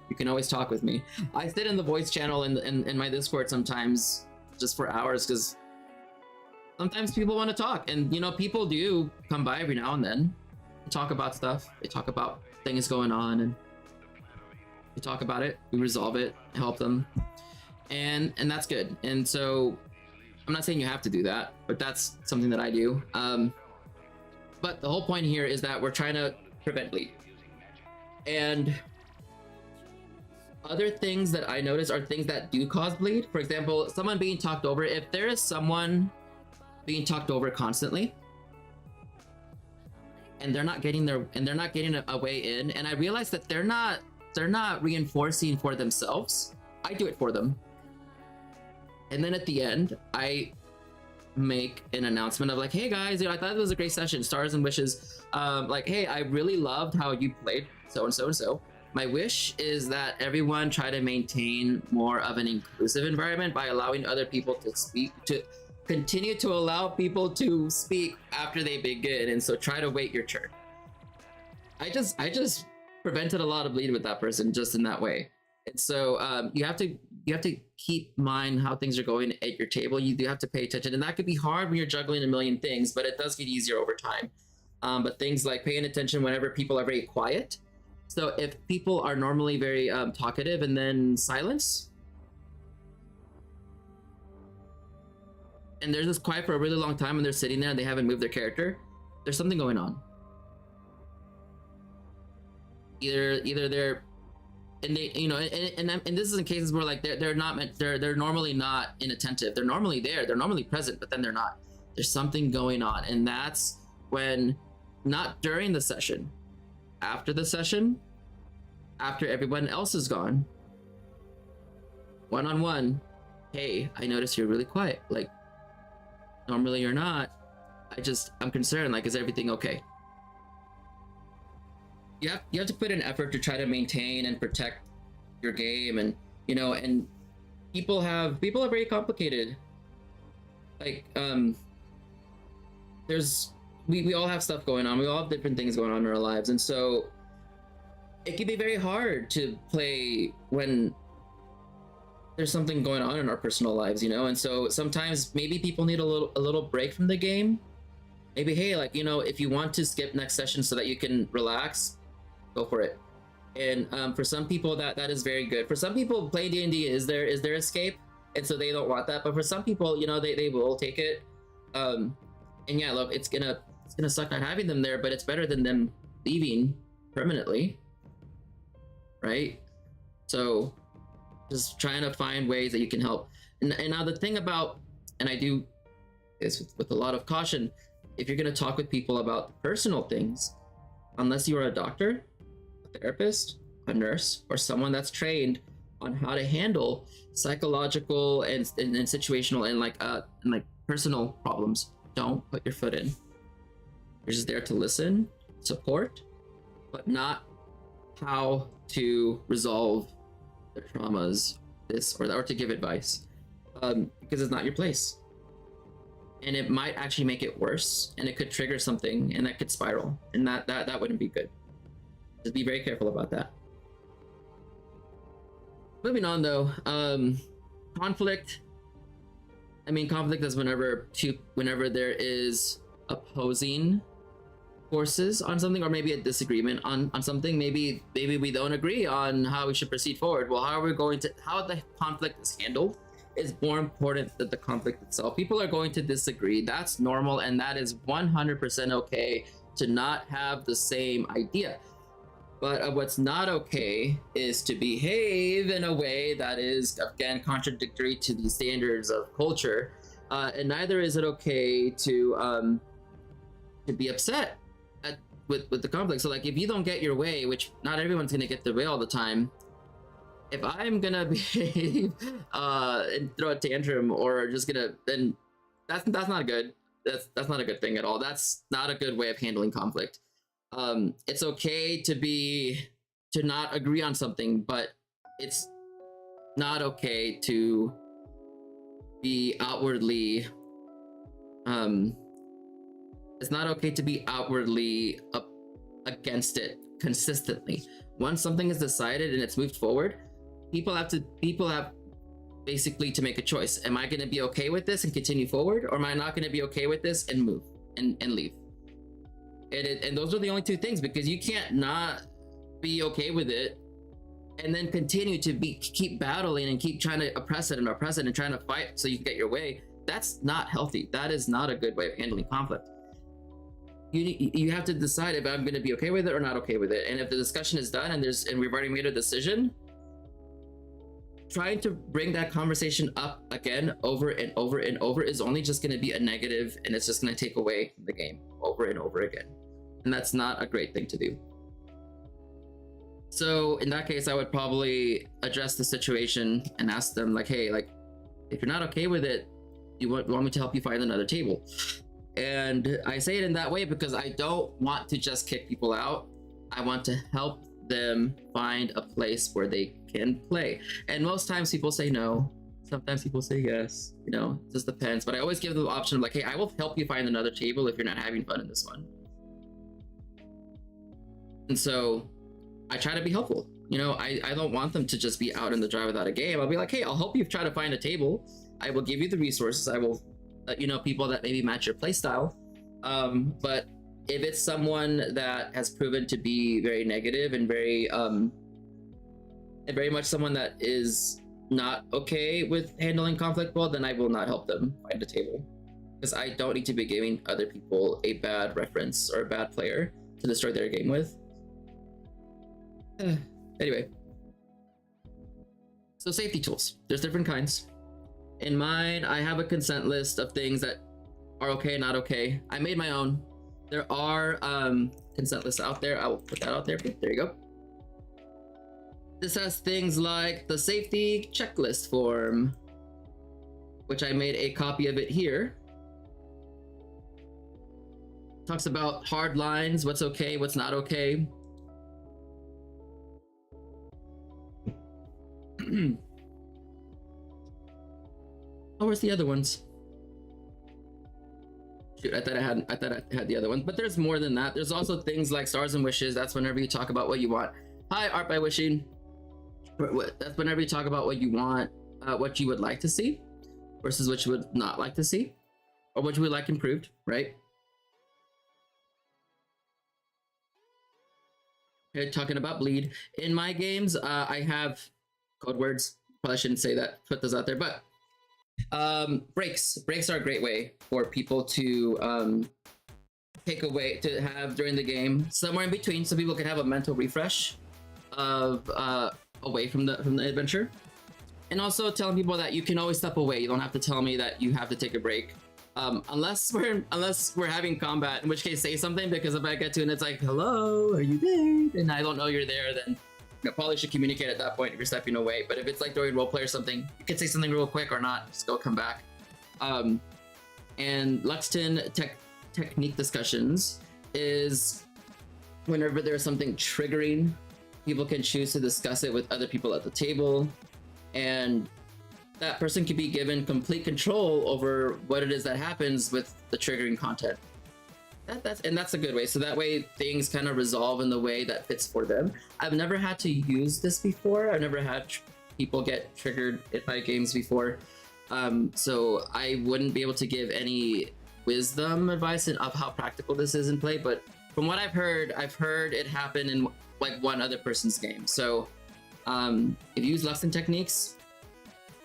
You can always talk with me. I sit in the voice channel in my Discord sometimes just for hours, because sometimes people want to talk, and people do come by every now and then and talk about stuff. They talk about things going on, and we talk about it, we resolve it, help them, and that's good. And so I'm not saying you have to do that, but that's something that I do. But the whole point here is that we're trying to prevent bleed. And other things that I notice are things that do cause bleed. For example, someone being talked over. If there is someone being talked over constantly, and they're not getting a way in, and I realize that they're not reinforcing for themselves, I do it for them. And then at the end, I make an announcement of like, hey guys, I thought it was a great session, stars and wishes. Like, hey, I really loved how you played so and so and so. My wish is that everyone try to maintain more of an inclusive environment by allowing other people to speak, to continue to allow people to speak after they begin. And so try to wait your turn. I just prevented a lot of bleed with that person just in that way. And so you have to keep in mind how things are going at your table. You do have to pay attention, and that could be hard when you're juggling a million things, but it does get easier over time. But things like paying attention whenever people are very quiet. So if people are normally very talkative and then silence, and they're just quiet for a really long time and they're sitting there and they haven't moved their character, there's something going on. Either they're, and they, and this is in cases where like they're normally not inattentive. They're normally there, they're normally present, but then they're not. There's something going on, and that's when, not during the session, after the session, after everyone else is gone, one-on-one, hey, I notice you're really quiet. Like, normally you're not. I'm concerned. Like, is everything okay? You have to put in effort to try to maintain and protect your game, and and people are very complicated. Like, we all have stuff going on. We all have different things going on in our lives, and so it can be very hard to play when there's something going on in our personal lives, and so sometimes maybe people need a little break from the game. Maybe, hey, like, if you want to skip next session so that you can relax, go for it. And for some people that is very good. For some people, playing D&D is their escape, and so they don't want that. But for some people, they will take it. And yeah, look, it's gonna suck not having them there, but it's better than them leaving permanently, right? So just trying to find ways that you can help. And now the thing about, and I do this with a lot of caution, if you're going to talk with people about personal things, unless you are a doctor, a therapist, a nurse, or someone that's trained on how to handle psychological and situational and like personal problems, don't put your foot in. You're just there to listen, support, but not how to resolve the traumas, or to give advice, because it's not your place. And it might actually make it worse, and it could trigger something, and that could spiral, and that wouldn't be good. Just be very careful about that. Moving on though, conflict. I mean, conflict is whenever there is opposing forces on something, or maybe a disagreement on something. Maybe we don't agree on how we should proceed forward. Well, how the conflict is handled is more important than the conflict itself. People are going to disagree. That's normal, and that is 100% okay to not have the same idea. But what's not okay is to behave in a way that is, again, contradictory to the standards of culture. And neither is it okay to be upset with the conflict. So like, if you don't get your way, which not everyone's gonna get their way all the time, if I'm gonna behave and throw a tantrum, or just then that's not good. That's not a good thing at all. That's not a good way of handling conflict. It's okay to not agree on something, but it's not okay to be outwardly it's not okay to be outwardly against it consistently. Once something is decided and it's moved forward, people have basically to make a choice. Am I going to be okay with this and continue forward, or am I not going to be okay with this and move and leave? And those are the only two things, because you can't not be okay with it and then continue to keep battling and keep trying to oppress it and trying to fight so you can get your way. That's not healthy. That is not a good way of handling conflict. You have to decide if I'm going to be okay with it or not okay with it. And if the discussion is done and we've already made a decision, trying to bring that conversation up again over and over and over is only just going to be a negative, and it's just going to take away from the game over and over again. And that's not a great thing to do. So in that case, I would probably address the situation and ask them, like, hey, like, if you're not okay with it, you want me to help you find another table? And I say it in that way because I don't want to just kick people out. I want to help them find a place where they can play. And most times people say no. Sometimes people say yes. It just depends. But I always give them the option of like, hey, I will help you find another table if you're not having fun in this one. And so I try to be helpful. I don't want them to just be out in the dry without a game. I'll be like, hey, I'll help you try to find a table. I will give you the resources. I will let you know people that maybe match your play style. But if it's someone that has proven to be very negative and very much someone that is not okay with handling conflict well, then I will not help them find a table, because I don't need to be giving other people a bad reference or a bad player to destroy their game with. Anyway, so safety tools. There's different kinds. In mine, I have a consent list of things that are okay, not okay. I made my own. There are consent lists out there. I will put that out there. There you go. This has things like the safety checklist form, which I made a copy of it here. Talks about hard lines, what's okay, what's not okay. Oh, where's the other ones? Shoot, I thought I had the other ones, but there's more than that. There's also things like stars and wishes. That's whenever you talk about what you want. Hi, Art by Wishing. That's whenever you talk about what you want, what you would like to see versus what you would not like to see, or what you would like improved, right? Okay, talking about bleed. In my games, I have code words. Probably shouldn't say that, put those out there, but breaks are a great way for people to take away, to have during the game, somewhere in between, so people can have a mental refresh of away from the adventure. And also telling people that you can always step away. You don't have to tell me that you have to take a break, unless we're having combat, in which case say something, because if I get to and it's like, hello, are you there, and I don't know you're there, then you probably should communicate at that point if you're stepping away. But if it's like during roleplay or something, you can say something real quick or not, just go come back. And Luxton technique discussions is whenever there's something triggering, people can choose to discuss it with other people at the table, and that person can be given complete control over what it is that happens with the triggering content. That's a good way. So that way things kind of resolve in the way that fits for them. I've never had to use this before. I've never had people get triggered in my games before. So I wouldn't be able to give any wisdom advice of how practical this is in play, but from what I've heard it happen in like one other person's game. So if you use Luxton techniques,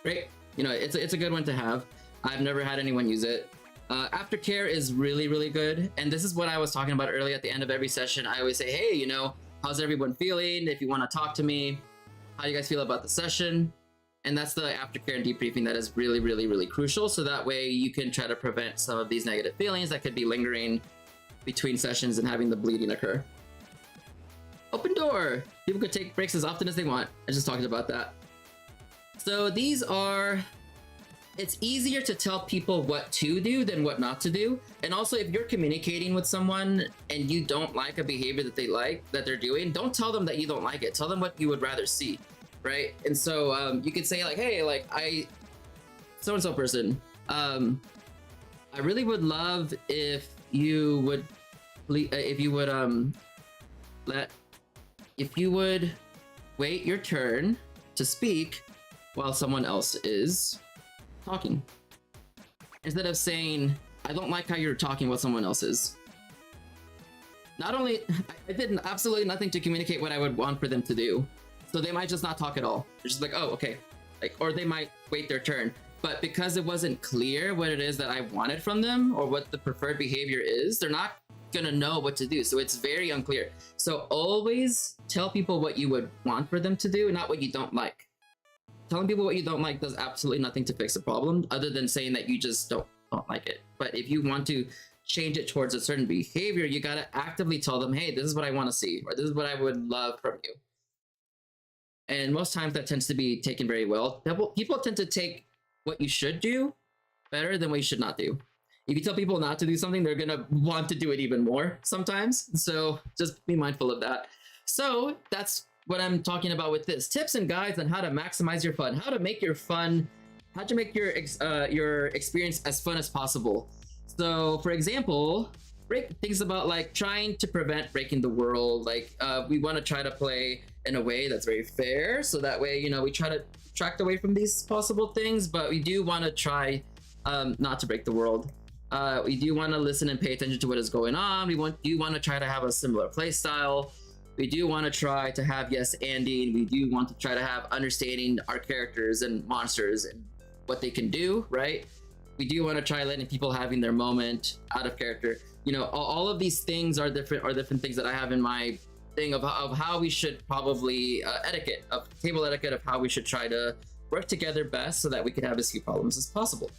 great. You know, it's a good one to have. I've never had anyone use it. Aftercare is really, really good. And this is what I was talking about earlier. At the end of every session, I always say, hey, you know, how's everyone feeling? If you want to talk to me, how you guys feel about the session? And that's the aftercare and debriefing that is really, really, really crucial. So that way you can try to prevent some of these negative feelings that could be lingering between sessions and having the bleeding occur. Open door. People could take breaks as often as they want. I just talked about that. So these are... It's easier to tell people what to do than what not to do. And also, if you're communicating with someone and you don't like a behavior that they're doing, don't tell them that you don't like it. Tell them what you would rather see, right? And so you could say like, hey, like so-and-so person, I really would love if you would wait your turn to speak while someone else is talking, instead of saying, I don't like how you're talking while someone else is. Not only, I did absolutely nothing to communicate what I would want for them to do, so they might just not talk at all. They're just like, oh, okay, like, or they might wait their turn. But because it wasn't clear what it is that I wanted from them or what the preferred behavior is, they're not gonna know what to do. So it's very unclear. So always tell people what you would want for them to do, not what you don't like. Telling people what you don't like does absolutely nothing to fix the problem, other than saying that you just don't like it. But if you want to change it towards a certain behavior, you gotta actively tell them, hey, this is what I want to see, or this is what I would love from you. And most times that tends to be taken very well. People tend to take what you should do better than what you should not do. If you tell people not to do something, they're gonna want to do it even more sometimes. So just be mindful of that. So that's what I'm talking about with this. Tips and guides on how to maximize your fun, how to make your experience as fun as possible. So for example, things about like trying to prevent breaking the world. Like we want to try to play in a way that's very fair. So that way, you know, we try to track away from these possible things, but we do want to try not to break the world. We do want to listen and pay attention to what is going on. We do want to try to have a similar play style. We do want to try to have yes anding. We do want to try to have understanding our characters and monsters and what they can do, right? We do want to try letting people having their moment out of character. You know, all of these things are different things that I have in my thing of how we should probably table etiquette of how we should try to work together best so that we can have as few problems as possible.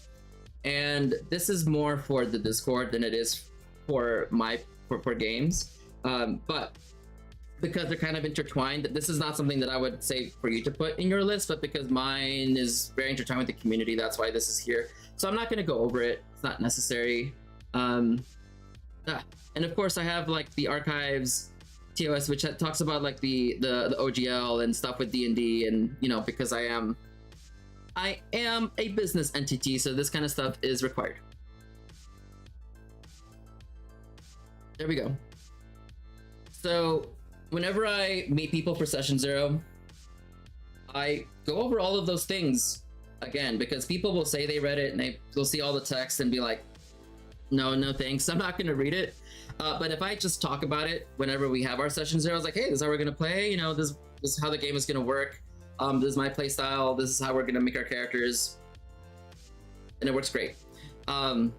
And this is more for the Discord than it is for games. But because they're kind of intertwined. This is not something that I would say for you to put in your list, but because mine is very intertwined with the community, that's why this is here. So I'm not going to go over it. It's not necessary. And of course I have like the archives TOS, which talks about like the OGL and stuff with D&D, and you know, because I am a business entity, so this kind of stuff is required. There we go. So whenever I meet people for session 0, I go over all of those things again, because people will say they read it and they'll see all the text and be like, no thanks, I'm not going to read it. But if I just talk about it whenever we have our session 0, I was like, hey, this is how we're going to play, you know, this is how the game is going to work. This is my play style, this is how we're going to make our characters, and it works great. And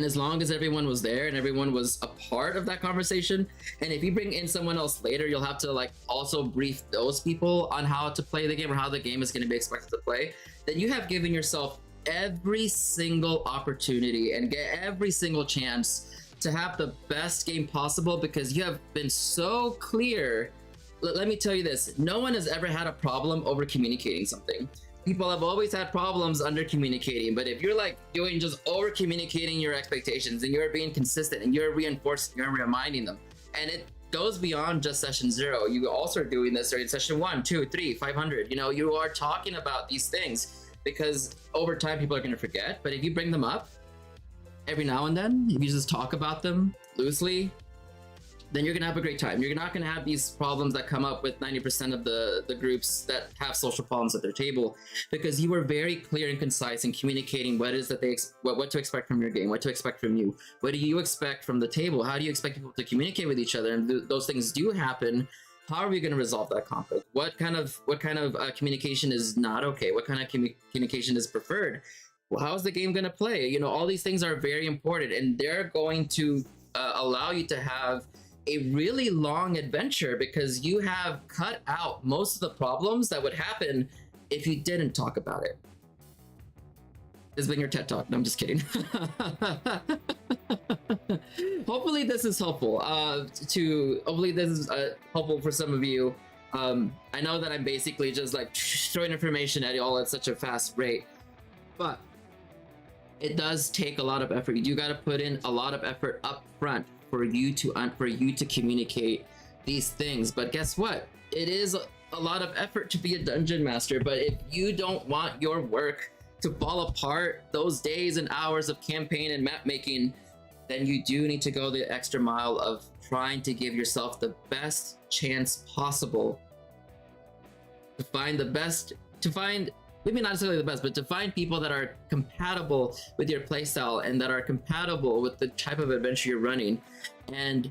as long as everyone was there and everyone was a part of that conversation, and if you bring in someone else later, you'll have to like also brief those people on how to play the game or how the game is going to be expected to play, then you have given yourself every single opportunity and get every single chance to have the best game possible, because you have been so clear. Let me tell you this, no one has ever had a problem over communicating something. People have always had problems under communicating, but if you're like doing just over communicating your expectations and you're being consistent and you're reinforcing, you're reminding them, and it goes beyond just session 0. You also are doing this during session 1, 2, 3, 500. You know, you are talking about these things because over time people are going to forget, but if you bring them up every now and then, if you just talk about them loosely, then you're gonna have a great time. You're not gonna have these problems that come up with 90% of the groups that have social problems at their table, because you were very clear and concise in communicating what is that what to expect from your game, what to expect from you, what do you expect from the table, how do you expect people to communicate with each other, and those things do happen. How are we going to resolve that conflict? What kind of communication is not okay? What kind of communication is preferred? Well, how's the game going to play? You know, all these things are very important, and they're going to allow you to have a really long adventure, because you have cut out most of the problems that would happen if you didn't talk about it. This has been your TED Talk. No, I'm just kidding. Hopefully this is helpful. Hopefully this is helpful for some of you. I know that I'm basically just like throwing information at you all at such a fast rate, but it does take a lot of effort. You do got to put in a lot of effort up front for you to communicate these things. But guess what? It is a lot of effort to be a dungeon master. But if you don't want your work to fall apart, those days and hours of campaign and map making, then you do need to go the extra mile of trying to give yourself the best chance possible to find maybe not necessarily the best, but to find people that are compatible with your playstyle and that are compatible with the type of adventure you're running, and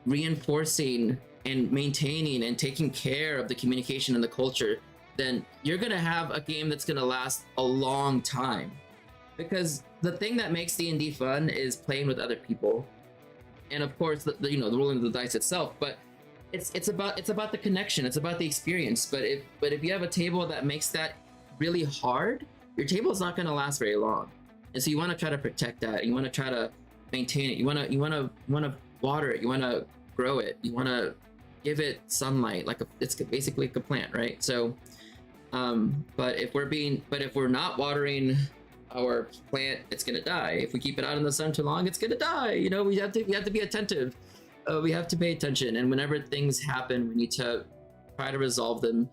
reinforcing and maintaining and taking care of the communication and the culture, then you're going to have a game that's going to last a long time. Because the thing that makes D&D fun is playing with other people. And of course, the rolling of the dice itself, but it's about the connection, it's about the experience. But if you have a table that makes that really hard, your table is not going to last very long. And so you want to try to protect that. You want to try to maintain it. You want to water it. You want to grow it. You want to give it sunlight, it's basically like a plant, right? So, but if we're not watering our plant, it's gonna die. If we keep it out in the sun too long, it's gonna die. You know, we have to be attentive. We have to pay attention, and whenever things happen, we need to try to resolve them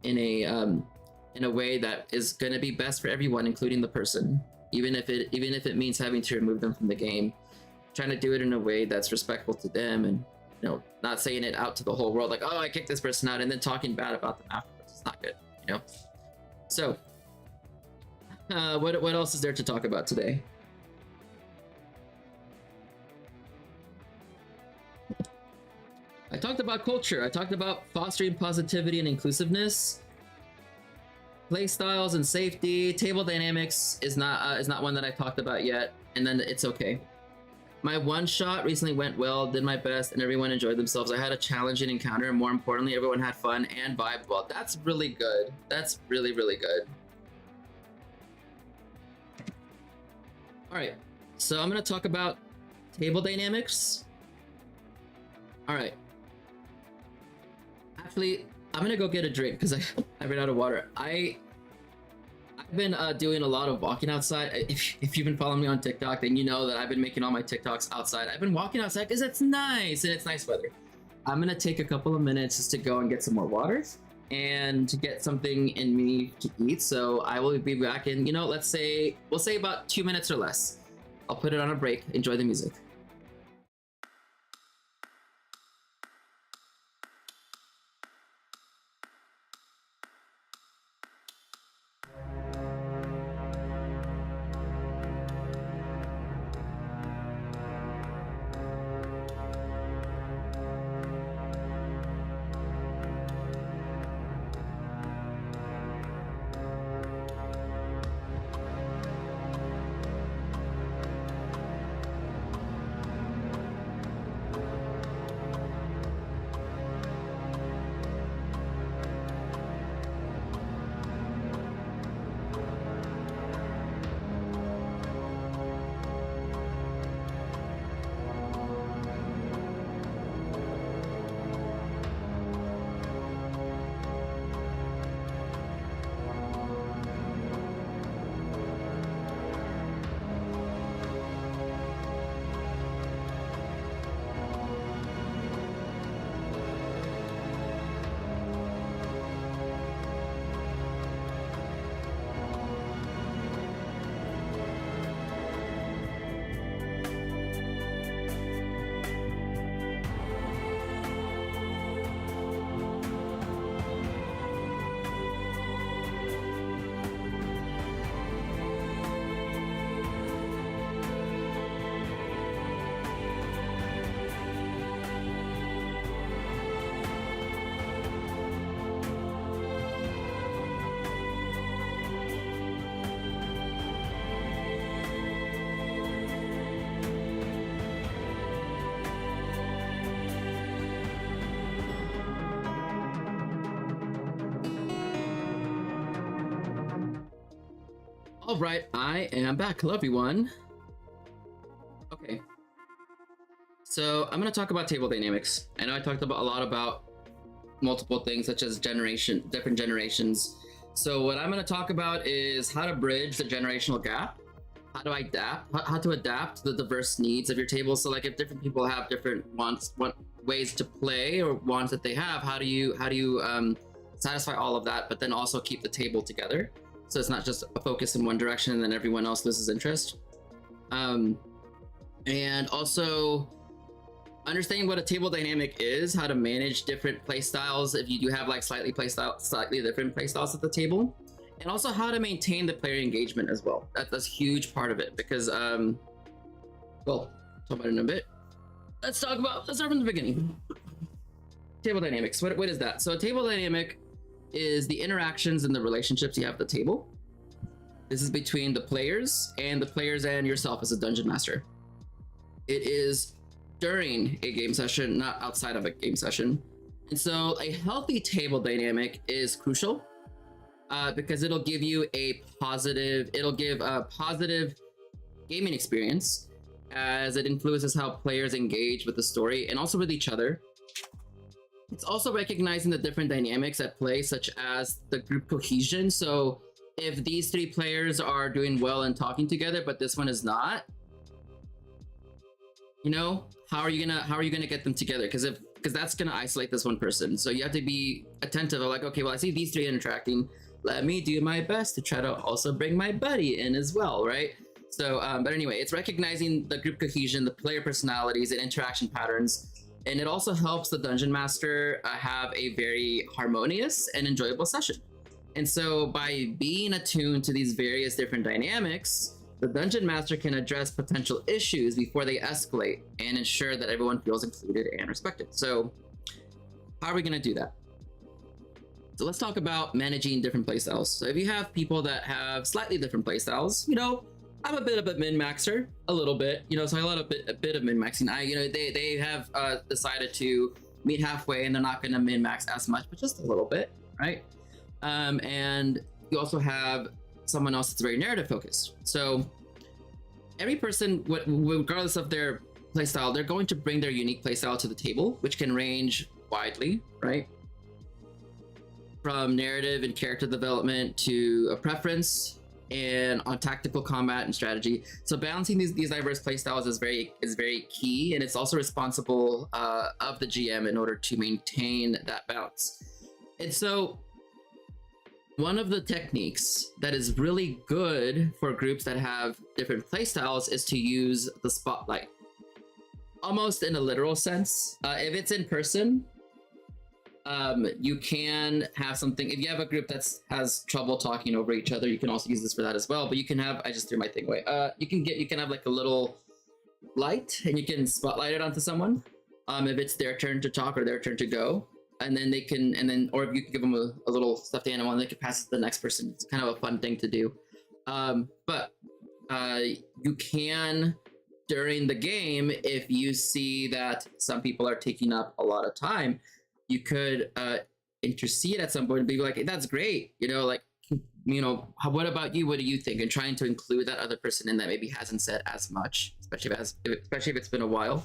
in a way that is gonna be best for everyone, including the person. Even if it means having to remove them from the game, trying to do it in a way that's respectful to them, and not saying it out to the whole world like, oh, I kicked this person out, and then talking bad about them afterwards. It's not good, So, what else is there to talk about today? I talked about culture. I talked about fostering positivity and inclusiveness. Play styles and safety. Table dynamics is not one that I talked about yet, and then it's okay. My one shot recently went well, did my best, and everyone enjoyed themselves. I had a challenging encounter, and more importantly, everyone had fun and vibed well. That's really good. That's really, really good. All right, so I'm going to talk about table dynamics. All right. Actually, I'm gonna go get a drink because I ran out of water. I've been doing a lot of walking outside. If you've been following me on TikTok, then you know that I've been making all my TikToks outside. I've been walking outside because it's nice and it's nice weather. I'm gonna take a couple of minutes just to go and get some more water and to get something in me to eat. So I will be back in, we'll say about 2 minutes or less. I'll put it on a break. Enjoy the music. All right, I am back. Hello, everyone. Okay, so I'm going to talk about table dynamics. I know I talked about a lot about multiple things such as different generations. So what I'm going to talk about is how to bridge the generational gap, how to adapt to the diverse needs of your table. So like if different people have different wants, what ways to play or wants that they have, how do you satisfy all of that, but then also keep the table together? So it's not just a focus in one direction and then everyone else loses interest. And also understanding what a table dynamic is, how to manage different play styles if you do have like slightly different play styles at the table, and also how to maintain the player engagement as well. That's a huge part of it because, well, talk about it in a bit. Let's start from the beginning. Table dynamics, what is that? So a table dynamic is the interactions and the relationships you have at the table. This is between the players and yourself as a dungeon master. It is during a game session, not outside of a game session. And so a healthy table dynamic is crucial because it'll give a positive gaming experience as it influences how players engage with the story and also with each other. It's also recognizing the different dynamics at play, such as the group cohesion. So if these three players are doing well and talking together, but this one is not, how are you gonna get them together? Because that's gonna isolate this one person. So you have to be attentive of like, okay, well, I see these three interacting. Let me do my best to try to also bring my buddy in as well, right? So, but anyway, it's recognizing the group cohesion, the player personalities, and interaction patterns. And it also helps the dungeon master have a very harmonious and enjoyable session. And so by being attuned to these various different dynamics, the dungeon master can address potential issues before they escalate and ensure that everyone feels included and respected. So how are we going to do that? So let's talk about managing different playstyles. So if you have people that have slightly different playstyles, I'm a bit of a min-maxer, a little bit, so I let a bit of min-maxing. They have decided to meet halfway and they're not going to min-max as much, but just a little bit, right? And you also have someone else that's very narrative focused. So every person, regardless of their playstyle, they're going to bring their unique playstyle to the table, which can range widely, right? From narrative and character development to a preference and on tactical combat and strategy. So balancing these diverse playstyles is very key, and it's also responsible of the GM in order to maintain that balance. And so one of the techniques that is really good for groups that have different playstyles is to use the spotlight, almost in a literal sense. If it's in person, you can have something. If you have a group that has trouble talking over each other, you can also use this for that as well. But you can have, I just threw my thing away. You can have like a little light, and you can spotlight it onto someone. If it's their turn to talk or their turn to go, and then they can, or if you can give them a little stuffed animal and they can pass it to the next person. It's kind of a fun thing to do. But you can, during the game, if you see that some people are taking up a lot of time, you could intercede at some point and be like, hey, that's great. What about you? What do you think? And trying to include that other person in that maybe hasn't said as much, especially if it's been a while.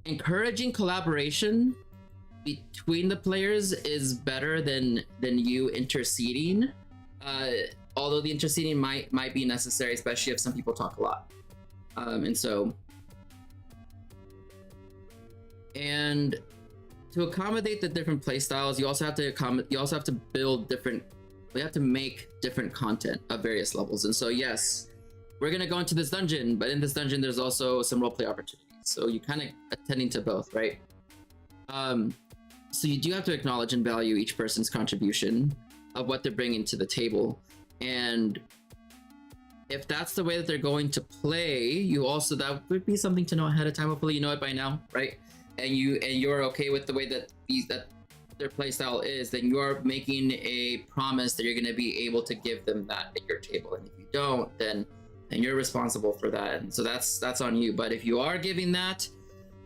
Encouraging collaboration between the players is better than you interceding. Although the interceding might be necessary, especially if some people talk a lot. And to accommodate the different play styles, you also have to build different. We have to make different content of various levels. And so yes, we're gonna go into this dungeon, but in this dungeon there's also some roleplay opportunities. So you kind of attending to both, right? So you do have to acknowledge and value each person's contribution of what they're bringing to the table, and if that's the way that they're going to play, that would be something to know ahead of time. Hopefully you know it by now, right? And you're okay with the way that their playstyle is, then you're making a promise that you're going to be able to give them that at your table. And if you don't, then you're responsible for that. And so that's on you. But if you are giving that,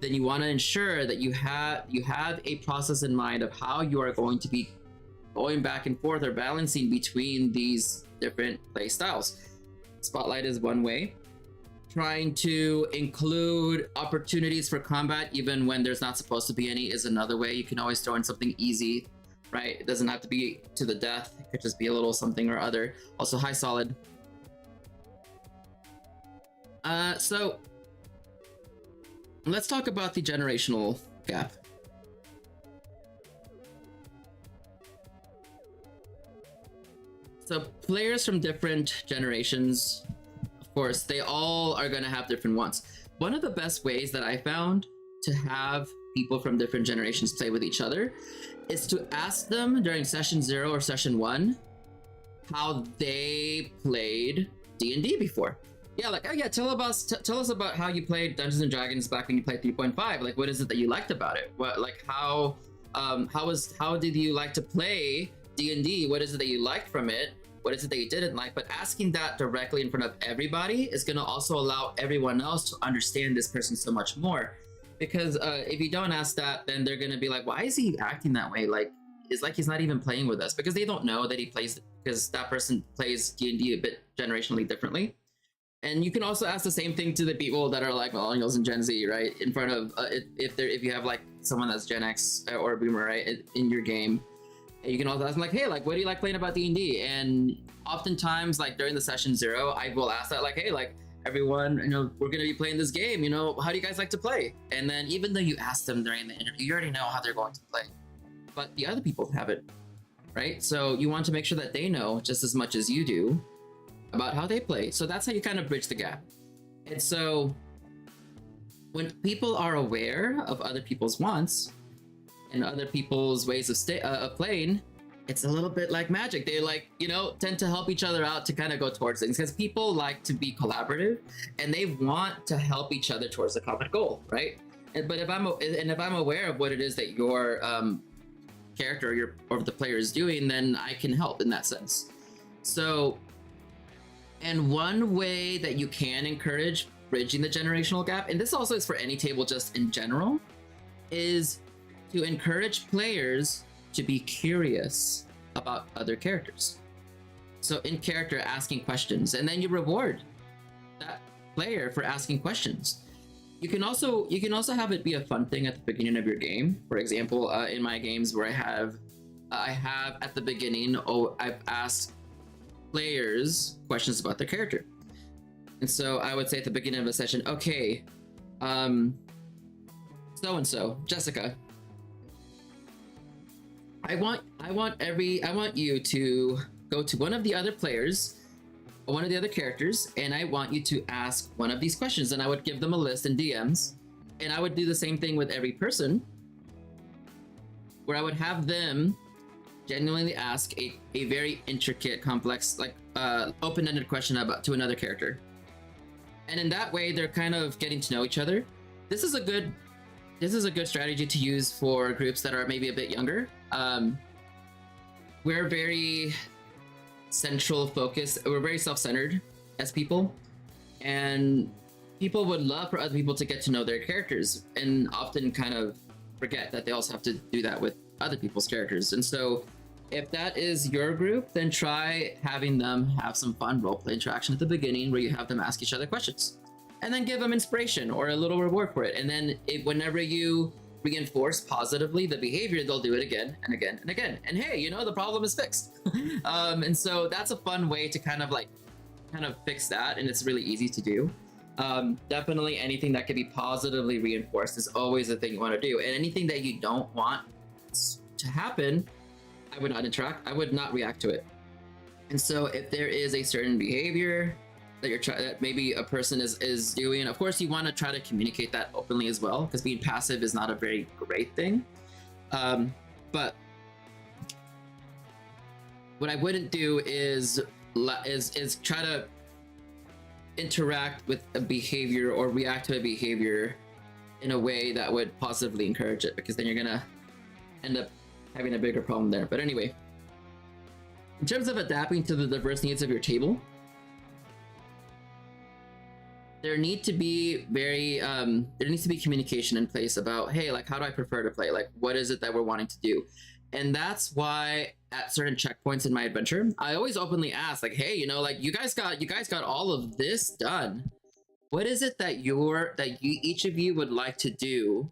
then you want to ensure that you have a process in mind of how you are going to be going back and forth or balancing between these different play styles. Spotlight is one way. Trying to include opportunities for combat even when there's not supposed to be any is another way. You can always throw in something easy, right? It doesn't have to be to the death. It could just be a little something or other. Also high solid. So let's talk about the generational gap. So players from different generations, of course, they all are going to have different wants. One of the best ways that I found to have people from different generations play with each other is to ask them during session 0 or session 1 how they played D&D before. Yeah, like, oh yeah, tell us about how you played Dungeons and Dragons back when you played 3.5. Like, what is it that you liked about it? How did you like to play D&D? What is it that you liked from it? What is it that you didn't like? But asking that directly in front of everybody is going to also allow everyone else to understand this person so much more. Because if you don't ask that, then they're going to be like, why is he acting that way? Like, it's like he's not even playing with us, because they don't know that he plays, because that person plays D&D a bit generationally differently. And you can also ask the same thing to the people that are like millennials and Gen Z, right? In front of if you have like someone that's Gen X or Boomer, right, in your game, you can also ask them like, hey, like, what do you like playing about D&D? And oftentimes, like during the session 0, I will ask that, like, hey, like, everyone, we're gonna be playing this game. How do you guys like to play? And then even though you ask them during the interview, you already know how they're going to play, but the other people haven't, right? So you want to make sure that they know just as much as you do about how they play. So that's how you kind of bridge the gap. And so when people are aware of other people's wants and other people's ways of playing, it's a little bit like magic. They tend to help each other out to kind of go towards things, because people like to be collaborative and they want to help each other towards a common goal, right? But if I'm aware of what it is that your character or the player is doing, then I can help in that sense. So, and one way that you can encourage bridging the generational gap, and this also is for any table just in general, is to encourage players to be curious about other characters. So in character, asking questions, and then you reward player for asking questions. You can also have it be a fun thing at the beginning of your game. For example, in my games where I have at the beginning, I've asked players questions about their character. And so I would say at the beginning of a session, okay, so and so, Jessica, I want you to go to one of the other players, one of the other characters, and I want you to ask one of these questions. And I would give them a list in DMs, and I would do the same thing with every person, where I would have them genuinely ask a very intricate, complex, like open-ended question to another character. And in that way, they're kind of getting to know each other. This is a good strategy to use for groups that are maybe a bit younger. We're very central focused. We're very self-centered as people, and people would love for other people to get to know their characters, and often kind of forget that they also have to do that with other people's characters. And so if that is your group, then try having them have some fun roleplay interaction at the beginning where you have them ask each other questions, and then give them inspiration or a little reward for it. And then whenever you reinforce positively the behavior, they'll do it again and again and again. And hey, the problem is fixed. And so that's a fun way to kind of fix that, and it's really easy to do. Definitely anything that can be positively reinforced is always the thing you want to do. And anything that you don't want to happen, I would not interact. I would not react to it. And so if there is a certain behavior that maybe a person is doing, of course you want to try to communicate that openly as well, because being passive is not a very great thing. But what I wouldn't do is try to interact with a behavior or react to a behavior in a way that would positively encourage it, because then you're gonna end up having a bigger problem there. But anyway, in terms of adapting to the diverse needs of your table, there needs to be communication in place about, hey, like, how do I prefer to play? Like, what is it that we're wanting to do? And that's why at certain checkpoints in my adventure, I always openly ask, like, hey, like, you guys got all of this done. What is it that each of you would like to do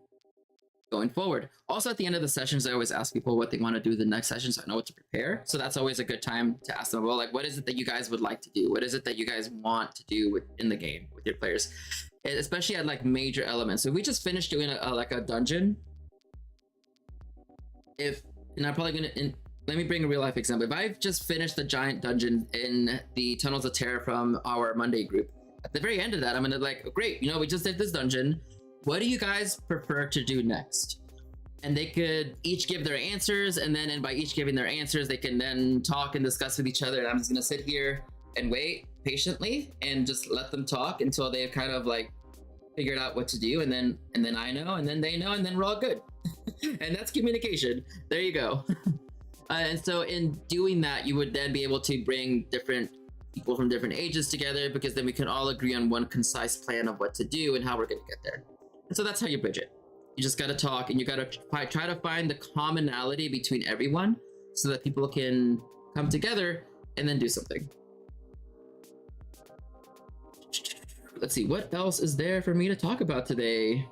going forward? Also, at the end of the sessions, I always ask people what they want to do the next session, so I know what to prepare. So that's always a good time to ask them, well, like, what is it that you guys would like to do? What is it that you guys want to do in the game with your players? And especially at like major elements. So we just finished doing a dungeon. And I'm probably gonna, let me bring a real life example. If I've just finished the giant dungeon in the Tunnels of Terror from our Monday group, at the very end of that, I'm gonna like, great, we just did this dungeon. What do you guys prefer to do next? And they could each give their answers, and by each giving their answers, they can then talk and discuss with each other. And I'm just gonna sit here and wait patiently and just let them talk until they've kind of like figured out what to do. And then I know, and then they know, and then we're all good. And that's communication. There you go. And so in doing that, you would then be able to bring different people from different ages together, because then we can all agree on one concise plan of what to do and how we're going to get there. And so that's how you bridge it. You just got to talk, and you got to try to find the commonality between everyone so that people can come together and then do something. Let's see, what else is there for me to talk about today?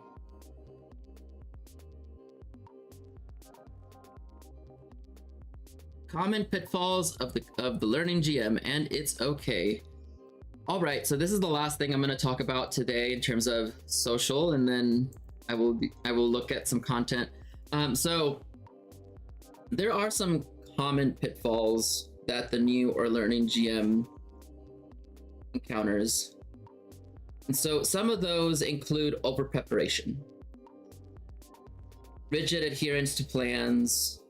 Common pitfalls of the learning GM, and it's okay. All right, so this is the last thing I'm going to talk about today in terms of social, and then I will look at some content. So there are some common pitfalls that the new or learning GM encounters. And so some of those include over preparation, rigid adherence to plans,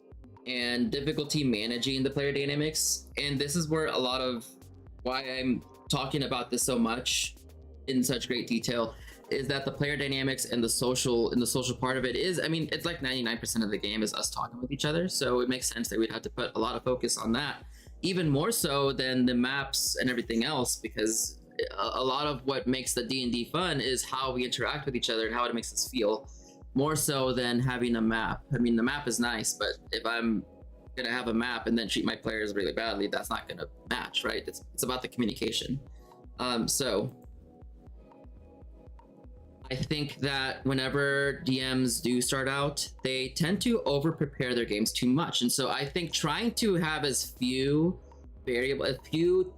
and difficulty managing the player dynamics. And this is where a lot of why I'm talking about this so much in such great detail is that the player dynamics and the social part of it is, it's like 99% of the game is us talking with each other. So it makes sense that we'd have to put a lot of focus on that, even more so than the maps and everything else, because a lot of what makes the D&D fun is how we interact with each other and how it makes us feel, more so than having a map. The map is nice, but if I'm gonna have a map and then treat my players really badly, that's not gonna match, right? It's about the communication. So I think that whenever DMs do start out, they tend to over prepare their games too much. And so I think trying to have as few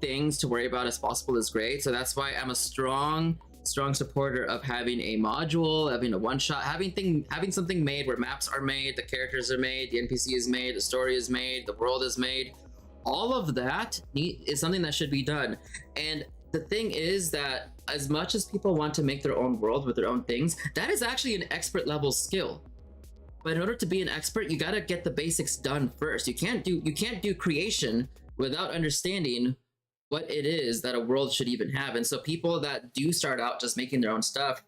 things to worry about as possible is great. So that's why I'm a strong supporter of having a module, having a one shot, having something made where maps are made, the characters are made, the NPC is made, the story is made, the world is made. All of that is something that should be done. And the thing is that as much as people want to make their own world with their own things, that is actually an expert level skill. But in order to be an expert, you got to get the basics done first. You can't do creation without understanding what it is that a world should even have. And so people that do start out just making their own stuff,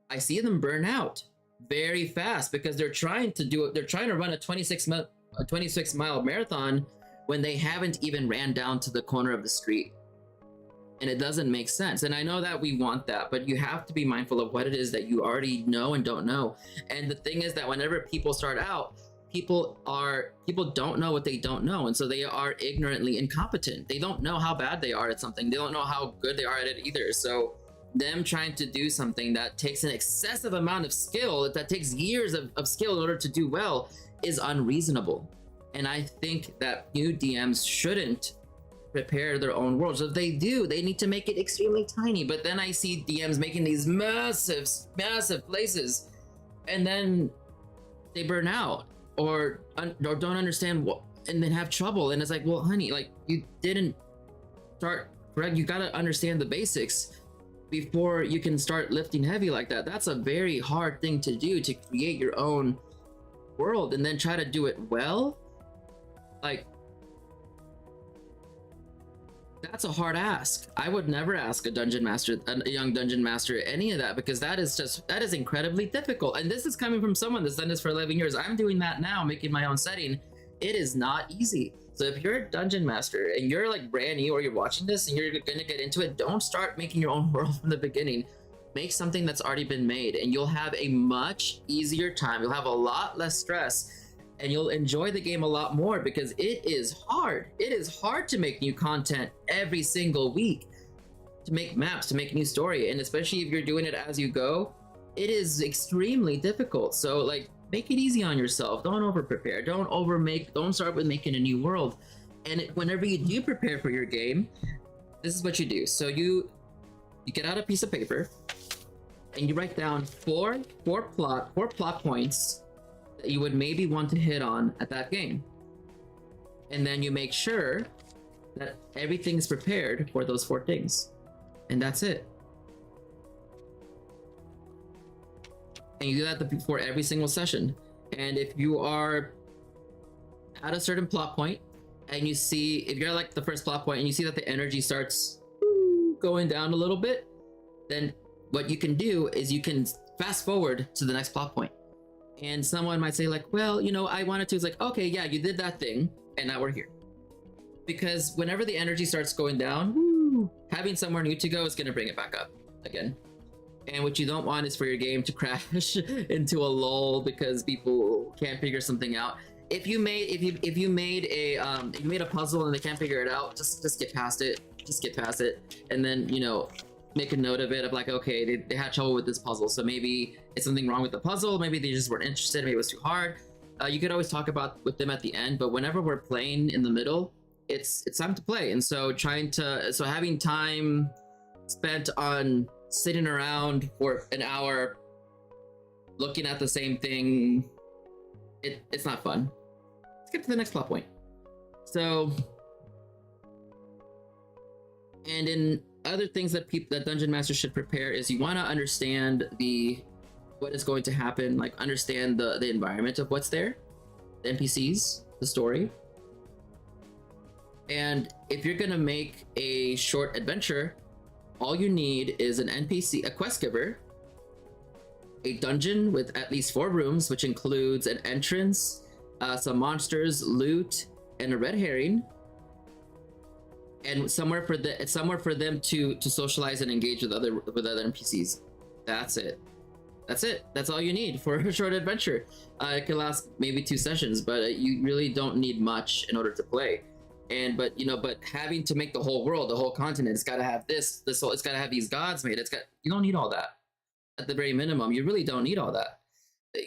I see them burn out very fast because they're trying to run a 26-mile marathon when they haven't even ran down to the corner of the street. And it doesn't make sense. And I know that we want that, but you have to be mindful of what it is that you already know and don't know. And the thing is that whenever people start out, people don't know what they don't know, and so they are ignorantly incompetent. They don't know how bad they are at something. They don't know how good they are at it either. So them trying to do something that takes an excessive amount of skill, that takes years of skill in order to do well, is unreasonable. And I think that new DMs shouldn't prepare their own worlds. If they do, they need to make it extremely tiny. But then I see DMs making these massive places, and then they burn out or don't understand what, and then have trouble. And it's like, well, honey, like, you didn't start correct. You got to understand the basics before you can start lifting heavy like that. That's a very hard thing to do, to create your own world and then try to do it well. Like, that's a hard ask. I would never ask a young dungeon master any of that, because that is incredibly difficult. And this is coming from someone that's done this for 11 years. I'm doing that now, making my own setting. It is not easy. So if you're a dungeon master and you're like brand new, or you're watching this and you're gonna get into it, don't start making your own world from the beginning. Make something that's already been made, and you'll have a much easier time. You'll have a lot less stress, and you'll enjoy the game a lot more, because it is hard. It is hard to make new content every single week, to make maps, to make new story. And especially if you're doing it as you go, it is extremely difficult. So like, make it easy on yourself. Don't over prepare. Don't start with making a new world. And whenever you do prepare for your game, this is what you do. So you get out a piece of paper and you write down four plot points that you would maybe want to hit on at that game. And then you make sure that everything's prepared for those 4 things. And that's it. And you do that before every single session. And if you are at a certain plot point, and you see, if you're like the first plot point and you see that the energy starts going down a little bit, then what you can do is you can fast forward to the next plot point. And someone might say like, well, you know, I wanted to. It's like, okay, yeah, you did that thing, and now we're here. Because whenever the energy starts going down, having somewhere new to go is going to bring it back up again. And what you don't want is for your game to crash into a lull because people can't figure something out. If you made a puzzle and they can't figure it out, just get past it. Just get past it, and then, you know, make a note of it, of like, okay, they had trouble with this puzzle, so maybe it's something wrong with the puzzle, maybe they just weren't interested, maybe it was too hard. You could always talk about with them at the end, but whenever we're playing in the middle, it's time to play. And so having time spent on sitting around for an hour looking at the same thing, it's not fun. Let's get to the next plot point. So, and in other things that dungeon masters should prepare is you want to understand what is going to happen, like understand the environment of what's there, the NPCs, the story. And if you're gonna make a short adventure, all you need is an NPC, a quest giver, a dungeon with at least 4 rooms, which includes an entrance, some monsters, loot, and a red herring, and somewhere for them to socialize and engage with other NPCs. That's it. That's all you need for a short adventure. It can last maybe 2 sessions, but you really don't need much in order to play. But having to make the whole world, the whole continent, it's got to have it's got to have these gods made. You don't need all that. at the very minimum, you really don't need all that.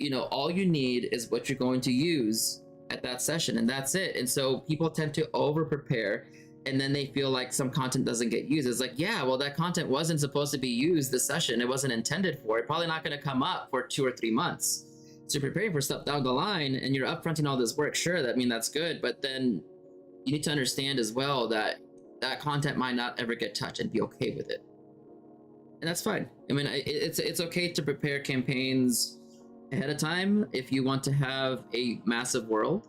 You know, all you need is what you're going to use at that session, and that's it. And so people tend to over prepare, and then they feel like some content doesn't get used. It's like, yeah, well, that content wasn't supposed to be used this session. It wasn't intended for it. Probably not going to come up for 2 or 3 months. So you're preparing for stuff down the line, and you're upfronting all this work. Sure, that's good, but then you need to understand as well that that content might not ever get touched, and be okay with it. And that's fine. I mean, it's okay to prepare campaigns ahead of time if you want to have a massive world.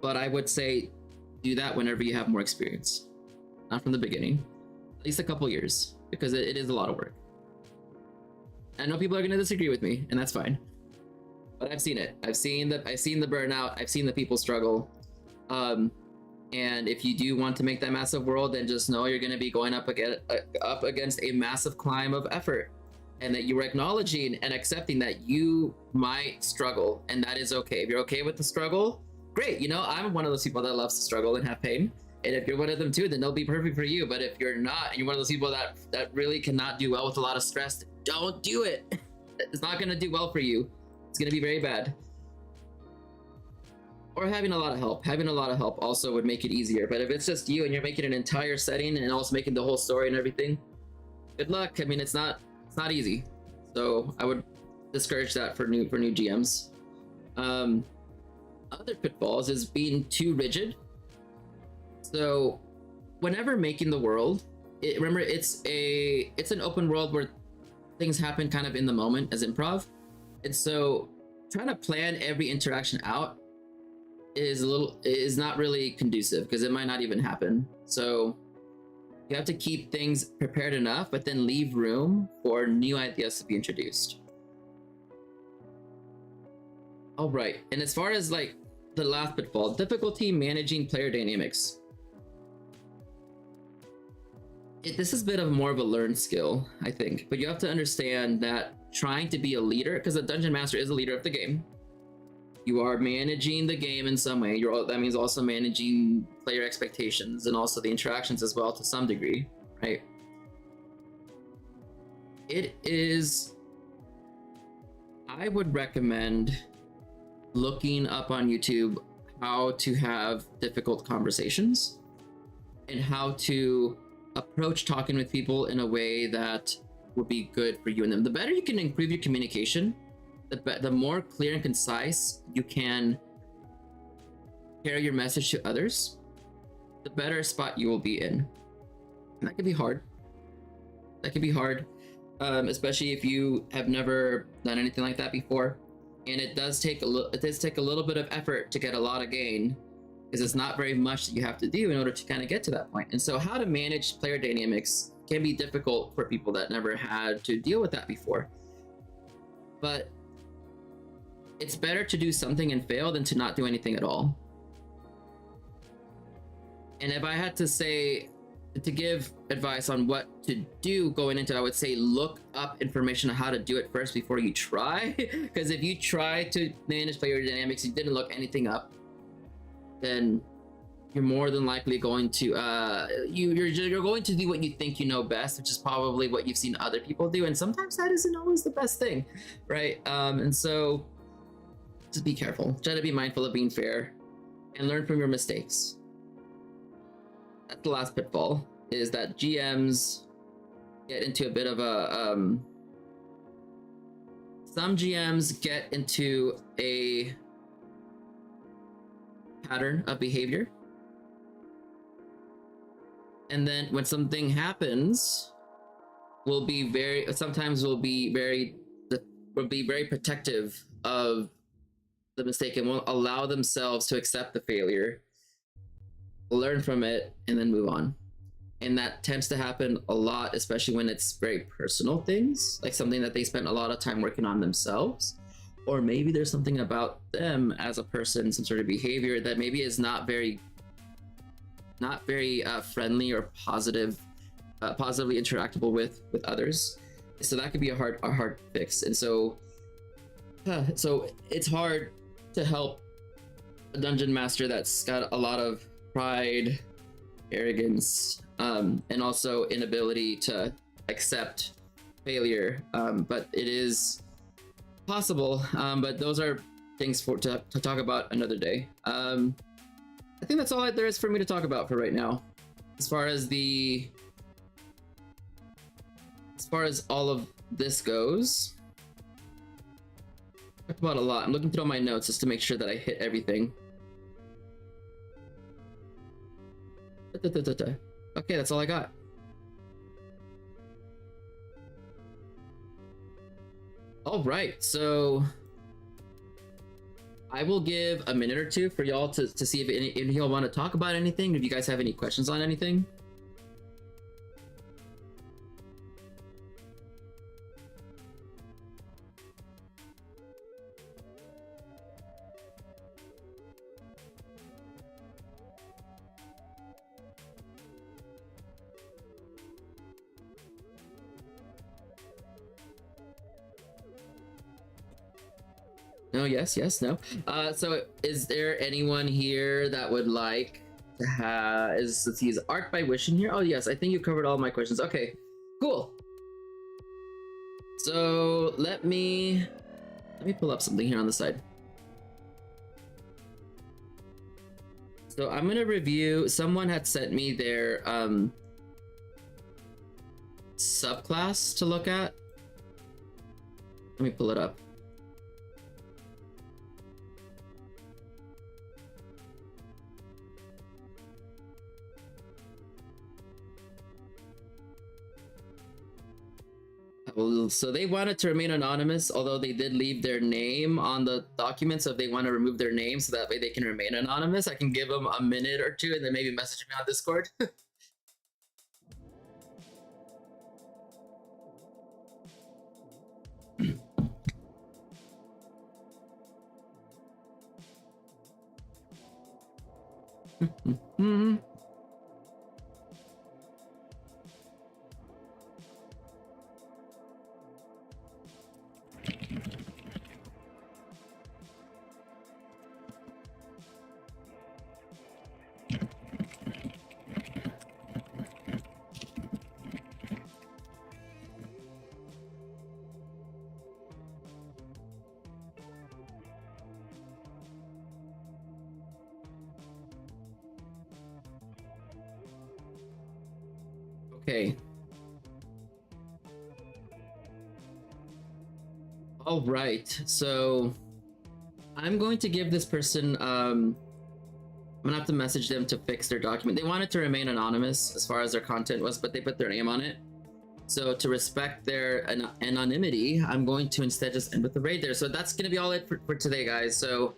But I would say do that whenever you have more experience, not from the beginning. At least a couple years, because it is a lot of work. I know people are going to disagree with me, and that's fine. But I've seen it. I've seen the burnout. I've seen the people struggle. And if you do want to make that massive world, then just know you're going to be going up against a massive climb of effort, and that you're acknowledging and accepting that you might struggle, and that is okay. If you're okay with the struggle, great. You know, I'm one of those people that loves to struggle and have pain. And if you're one of them too, then they'll be perfect for you. But if you're not, and you're one of those people that really cannot do well with a lot of stress, don't do it. It's not going to do well for you. It's going to be very bad. Or having a lot of help also would make it easier. But if it's just you and you're making an entire setting and also making the whole story and everything, good luck. I mean, it's not easy. So I would discourage that for new GMs. Other pitfalls is being too rigid. So whenever making the world, remember it's an open world where things happen kind of in the moment as improv. And so trying to plan every interaction out is not really conducive, because it might not even happen. So you have to keep things prepared enough, but then leave room for new ideas to be introduced. All right, and as far as like the last pitfall, difficulty managing player dynamics. This is a bit of more of a learned skill, I think, but you have to understand that trying to be a leader, because the dungeon master is a leader of the game, you are managing the game in some way. That means also managing player expectations and also the interactions as well to some degree, right? I would recommend looking up on YouTube how to have difficult conversations and how to approach talking with people in a way that would be good for you and them. The better you can improve your communication, the more clear and concise you can carry your message to others, the better spot you will be in. And that can be hard. Especially if you have never done anything like that before. And it does take a little bit of effort to get a lot of gain, because it's not very much that you have to do in order to kind of get to that point. And so how to manage player dynamics can be difficult for people that never had to deal with that before. But it's better to do something and fail than to not do anything at all. And if I had to give advice on what to do going into it, I would say look up information on how to do it first before you try. Because if you try to manage player dynamics, you didn't look anything up, then you're more than likely going to you're going to do what you think you know best, which is probably what you've seen other people do, and sometimes that isn't always the best thing, right? And so just be careful. Try to be mindful of being fair and learn from your mistakes. That's the last pitfall, is that GMs get into a bit of a some GMs get into a pattern of behavior, and then when something happens, will be very protective of the mistake and won't allow themselves to accept the failure, learn from it, and then move on. And that tends to happen a lot, especially when it's very personal things, like something that they spent a lot of time working on themselves, or maybe there's something about them as a person, some sort of behavior that maybe is not very friendly or positively interactable with others. So that could be a hard fix. And so it's hard to help a dungeon master that's got a lot of pride, arrogance, and also inability to accept failure, but it is possible. But those are things to talk about another day. I think that's all there is for me to talk about for right now. As far as all of this goes, I talked about a lot. I'm looking through all my notes just to make sure that I hit everything. Okay, that's all I got. All right, so I will give a minute or two for y'all to see if any of y'all want to talk about anything, if you guys have any questions on anything. No, yes, no. So is there anyone here that would like to have, let's see, is art by wishing here? Oh yes, I think you covered all my questions. Okay, cool. So let me pull up something here on the side. So I'm gonna review, someone had sent me their subclass to look at. Let me pull it up. So they wanted to remain anonymous, although they did leave their name on the document. So if they want to remove their name so that way they can remain anonymous, I can give them a minute or two and then maybe message me on Discord. Okay. All right, so I'm going to give this person, I'm gonna have to message them to fix their document. They wanted to remain anonymous as far as their content was, but they put their name on it. So to respect their anonymity, I'm going to instead just end with the raid there. So that's gonna be all it for today, guys. So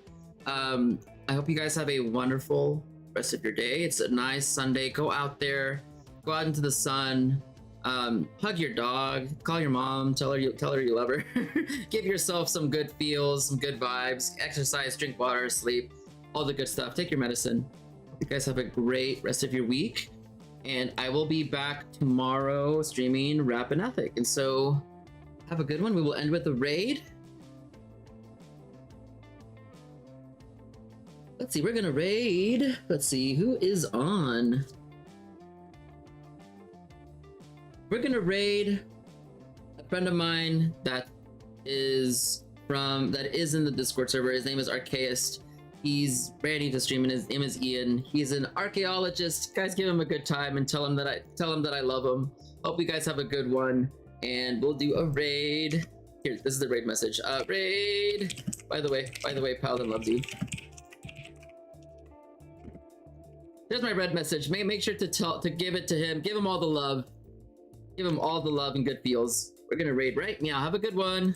I hope you guys have a wonderful rest of your day. It's a nice Sunday. Go out there, go out into the sun, hug your dog, call your mom, tell her you love her. Give yourself some good feels, some good vibes, exercise, drink water, sleep, all the good stuff. Take your medicine. You guys have a great rest of your week, and I will be back tomorrow streaming Rap and Ethic. And so have a good one. We will end with the raid. Let's see, we're gonna raid. Let's see who is on. We're gonna raid a friend of mine that is in the Discord server. His name is Archaeist. He's brand new to streaming. His name is Ian. He's an archaeologist. Guys, give him a good time and tell him that I love him. Hope you guys have a good one, and we'll do a raid. Here, this is the raid message. Raid. By the way, Paladin loves you. There's my red message. Make sure to give it to him. Give him all the love. Give him all the love and good feels. We're gonna raid right now. Have a good one.